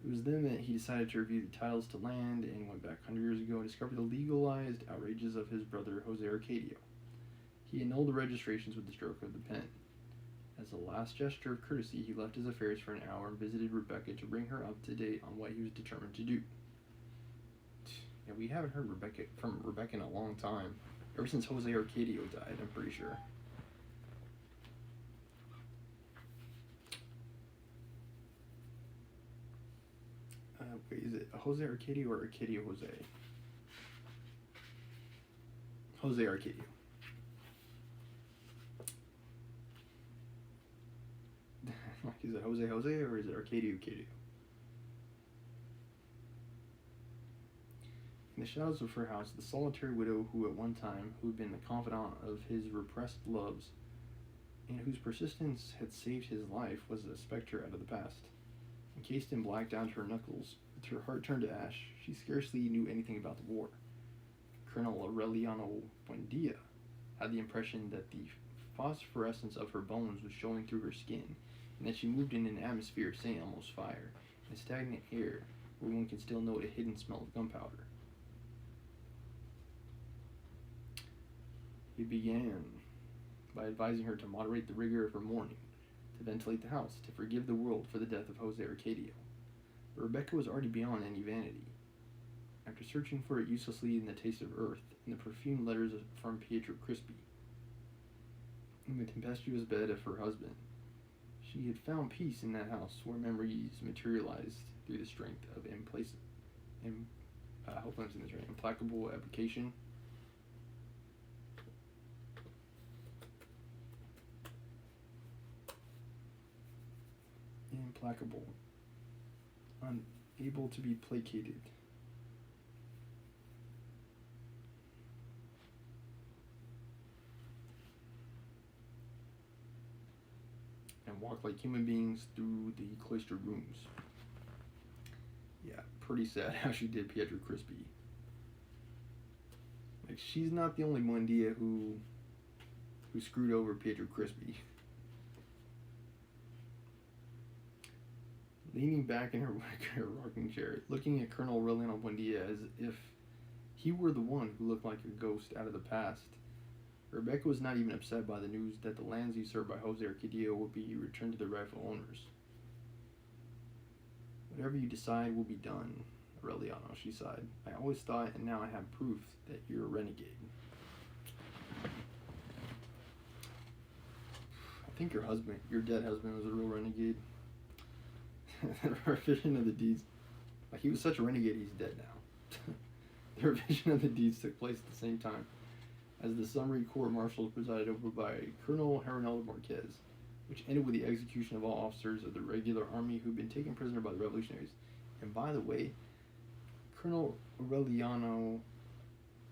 It was then that he decided to review the titles to land and went back 100 years ago and discovered the legalized outrages of his brother Jose Arcadio. He annulled the registrations with the stroke of the pen. As a last gesture of courtesy, he left his affairs for an hour and visited Rebecca to bring her up to date on what he was determined to do. Yeah, we haven't heard from Rebecca in a long time. Ever since Jose Arcadio died, I'm pretty sure. Wait, is it Jose Arcadio or Arcadio Jose? Jose Arcadio. Like, is it Jose or is it Arcadio Arcadio? In the shadows of her house, the solitary widow who had been the confidant of his repressed loves, and whose persistence had saved his life, was a specter out of the past. Encased in black down to her knuckles, with her heart turned to ash, she scarcely knew anything about the war. Colonel Aureliano Buendia had the impression that the phosphorescence of her bones was showing through her skin, and that she moved in an atmosphere of St. Elmo's fire, in a stagnant air where one could still note a hidden smell of gunpowder. He began by advising her to moderate the rigor of her mourning, to ventilate the house, to forgive the world for the death of Jose Arcadio. But Rebecca was already beyond any vanity. After searching for it uselessly in the taste of earth, in the perfumed letters from Pietro Crispi, in the tempestuous bed of her husband, she had found peace in that house where memories materialized through the strength of implacable application. Implacable, unable to be placated. walked like human beings through the cloistered rooms. Yeah, pretty sad how she did Pietro Crispi. Like, she's not the only Buendia who screwed over Pietro Crispi. Leaning back in her rocking chair, looking at Colonel Aureliano Buendia as if he were the one who looked like a ghost out of the past, Rebecca was not even upset by the news that the lands usurped by Jose Arcadio would be returned to their rightful owners. Whatever you decide will be done, Aureliano, she sighed. I always thought, and now I have proof, that you're a renegade. I think your dead husband, was a real renegade. The revision of the deeds, like, he was such a renegade, he's dead now. The revision of the deeds took place at the same time as the summary court-martial was presided over by Colonel Hermanel Marquez, which ended with the execution of all officers of the regular army who'd been taken prisoner by the revolutionaries. And by the way, Colonel Aureliano,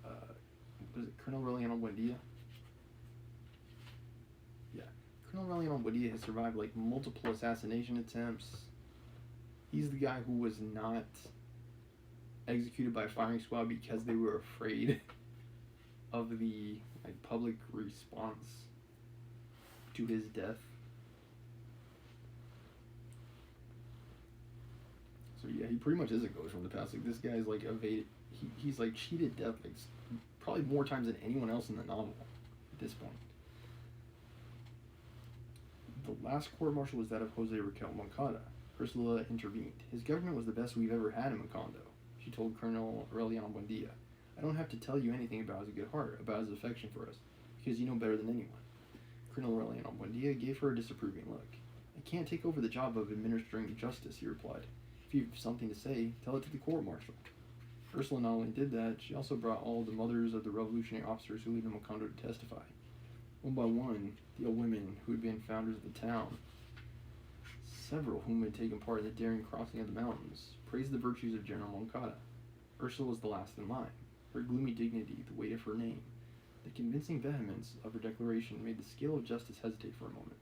was it Colonel Aureliano Buendia? Yeah. Colonel Aureliano Buendia has survived like multiple assassination attempts. He's the guy who was not executed by firing squad because they were afraid of the public response to his death. So yeah, he pretty much is a ghost from the past. Like, this guy's like evaded. He's like cheated death like probably more times than anyone else in the novel at this point. The last court-martial was that of Jose Raquel Moncada. Ursula intervened. His government was the best we've ever had in Macondo, she told Colonel Aureliano Buendia. I don't have to tell you anything about his good heart, about his affection for us, because you know better than anyone. Colonel Aureliano Buendia gave her a disapproving look. I can't take over the job of administering justice, he replied. If you have something to say, tell it to the court-martial. Ursula not only did that, she also brought all the mothers of the revolutionary officers who lived in Macondo to testify. One by one, the old women who had been founders of the town, several whom had taken part in the daring crossing of the mountains, praised the virtues of General Moncada. Ursula was the last in line. Her gloomy dignity, the weight of her name, the convincing vehemence of her declaration made the scale of justice hesitate for a moment.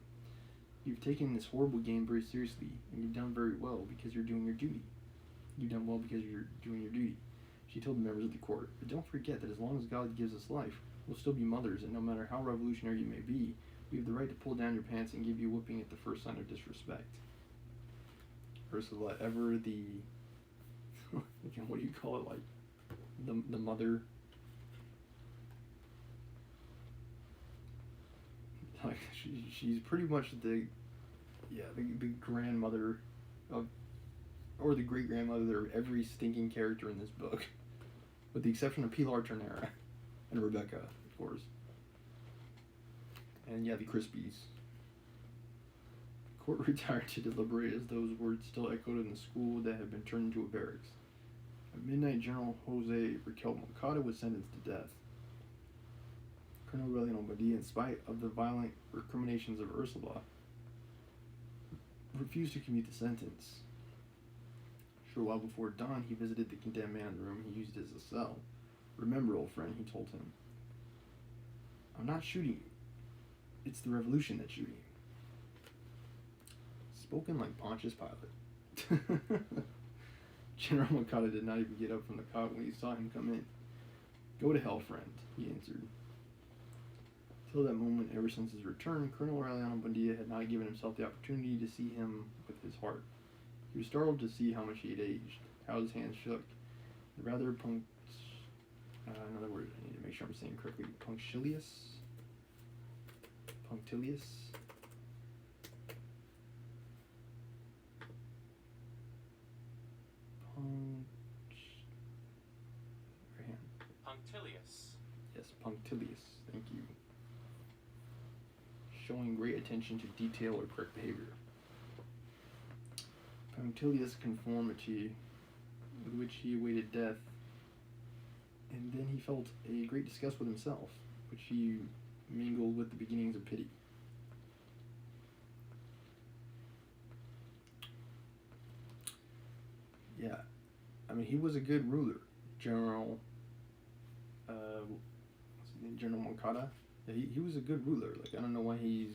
You've taken this horrible game very seriously, and you've done very well because you're doing your duty. You've done well because you're doing your duty, she told the members of the court. But don't forget that as long as God gives us life, we'll still be mothers, and no matter how revolutionary you may be, we have the right to pull down your pants and give you a whipping at the first sign of disrespect. Ursula, ever the, what do you call it, like, the mother, like, she's pretty much the grandmother of, or the great-grandmother of every stinking character in this book, with the exception of Pilar Ternera and Rebecca, of course. And yeah, the Crispies. The court retired to deliberate as those words still echoed in the school that had been turned into a barracks. At midnight, General Jose Raquel Moncada was sentenced to death. Colonel Aureliano Buendia, in spite of the violent recriminations of Ursula, refused to commute the sentence. A short while before dawn, he visited the condemned man in the room he used as a cell. Remember, old friend, he told him, I'm not shooting you. It's the revolution that's shooting you. Spoken like Pontius Pilate. General Moncada did not even get up from the cot when he saw him come in. Go to hell, friend, he answered. Till that moment, ever since his return, Colonel Aureliano Buendia had not given himself the opportunity to see him with his heart. He was startled to see how much he had aged, how his hands shook. The rather another word, I need to make sure I'm saying correctly, punctilious? Punctilious. Yes, punctilious. Thank you. Showing great attention to detail or correct behavior. Punctilious conformity with which he awaited death, and then he felt a great disgust with himself, which he mingled with the beginnings of pity. Yeah, I mean, he was a good ruler, General. What's his name? General Moncada. Yeah, he was a good ruler. Like, I don't know why he's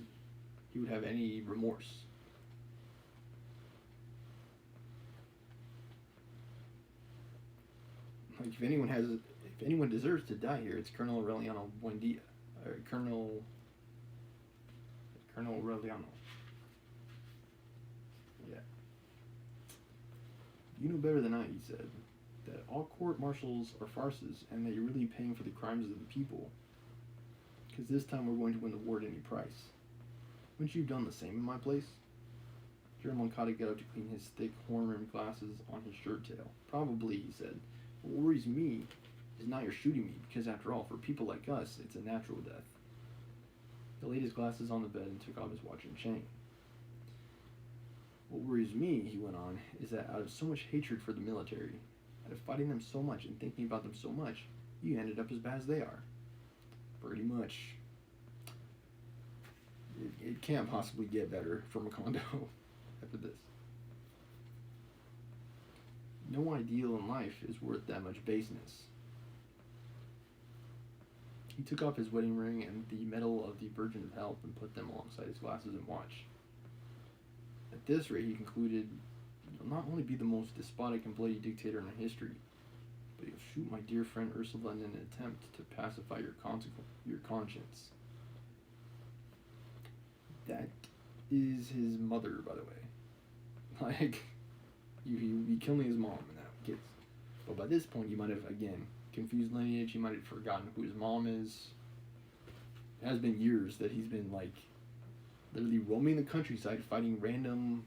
he would have any remorse. Like, if anyone deserves to die here, it's Colonel Aureliano Buendia. Or Colonel Aureliano. Yeah. You know better than I, he said, that all court martials are farces and that you're really paying for the crimes of the people. Because this time we're going to win the war at any price. Wouldn't you have done the same in my place? General Moncada got up to clean his thick horn-rimmed glasses on his shirt tail. Probably, he said. What worries me is not your shooting me, because after all, for people like us, it's a natural death. He laid his glasses on the bed and took off his watch and chain. What worries me, he went on, is that out of so much hatred for the military, out of fighting them so much and thinking about them so much, you ended up as bad as they are. Pretty much. It can't possibly get better for Macondo after this. No ideal in life is worth that much baseness. He took off his wedding ring and the medal of the Virgin of Health and put them alongside his glasses and watch. At this rate, he concluded, you'll not only be the most despotic and bloody dictator in history, but you'll shoot my dear friend Ursula in an attempt to pacify your conscience. That is his mother, by the way. Like, he would be killing his mom in that case. But by this point, he might have, again, confused lineage. He might have forgotten who his mom is. It has been years that he's been, like, literally roaming the countryside, fighting random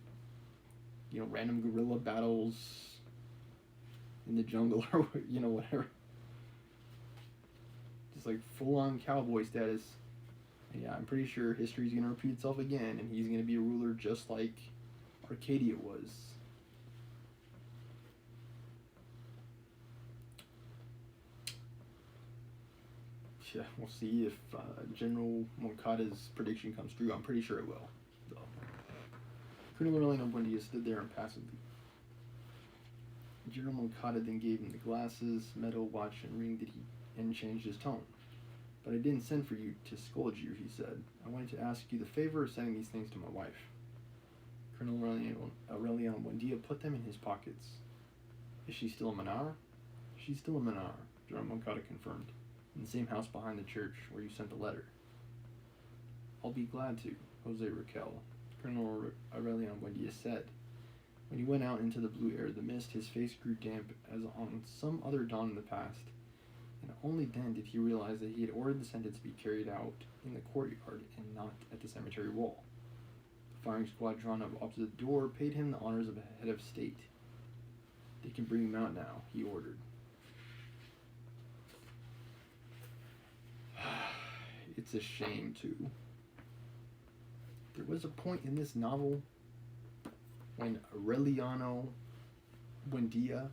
guerrilla battles in the jungle or, whatever. Just, like, full-on cowboy status. And yeah, I'm pretty sure history's going to repeat itself again, and he's going to be a ruler just like Arcadia was. Yeah, we'll see if General Moncada's prediction comes true. I'm pretty sure it will. So, Colonel Aureliano Buendia stood there impassively. General Moncada then gave him the glasses, medal, watch, and ring and changed his tone. But I didn't send for you to scold you, he said. I wanted to ask you the favor of sending these things to my wife. Colonel Aureliano Buendia put them in his pockets. Is she still a Manar? She's still a Manar, General Moncada confirmed. In the same house behind the church where you sent the letter. I'll be glad to, Jose Raquel, Colonel Aureliano Buendia said. When he went out into the blue air, the mist, his face grew damp as on some other dawn in the past, and only then did he realize that he had ordered the sentence to be carried out in the courtyard and not at the cemetery wall. The firing squad drawn up opposite the door paid him the honors of a head of state. They can bring him out now, he ordered. It's a shame, too. There was a point in this novel when Aureliano Buendia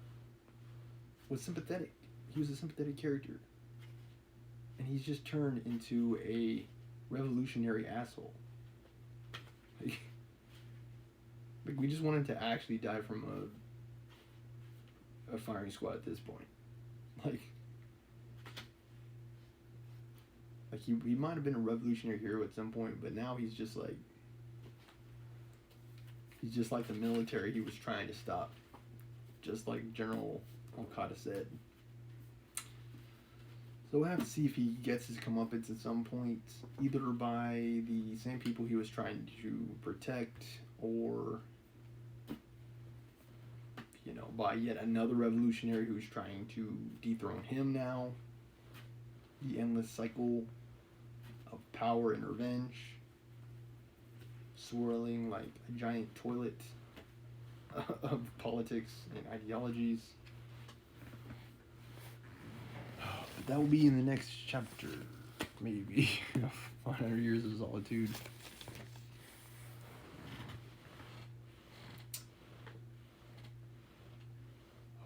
was sympathetic. He was a sympathetic character. And he's just turned into a revolutionary asshole. Like we just want him to actually die from a firing squad at this point. Like he might have been a revolutionary hero at some point, but now he's just like the military he was trying to stop. Just like General Moncada said. So we'll have to see if he gets his comeuppance at some point, either by the same people he was trying to protect, or by yet another revolutionary who's trying to dethrone him now. The endless cycle of power and revenge, swirling like a giant toilet of politics and ideologies. But that will be in the next chapter, maybe, of 100 Years of Solitude.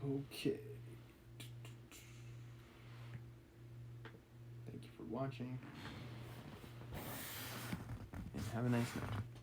Okay. Thank you for watching. And have a nice night.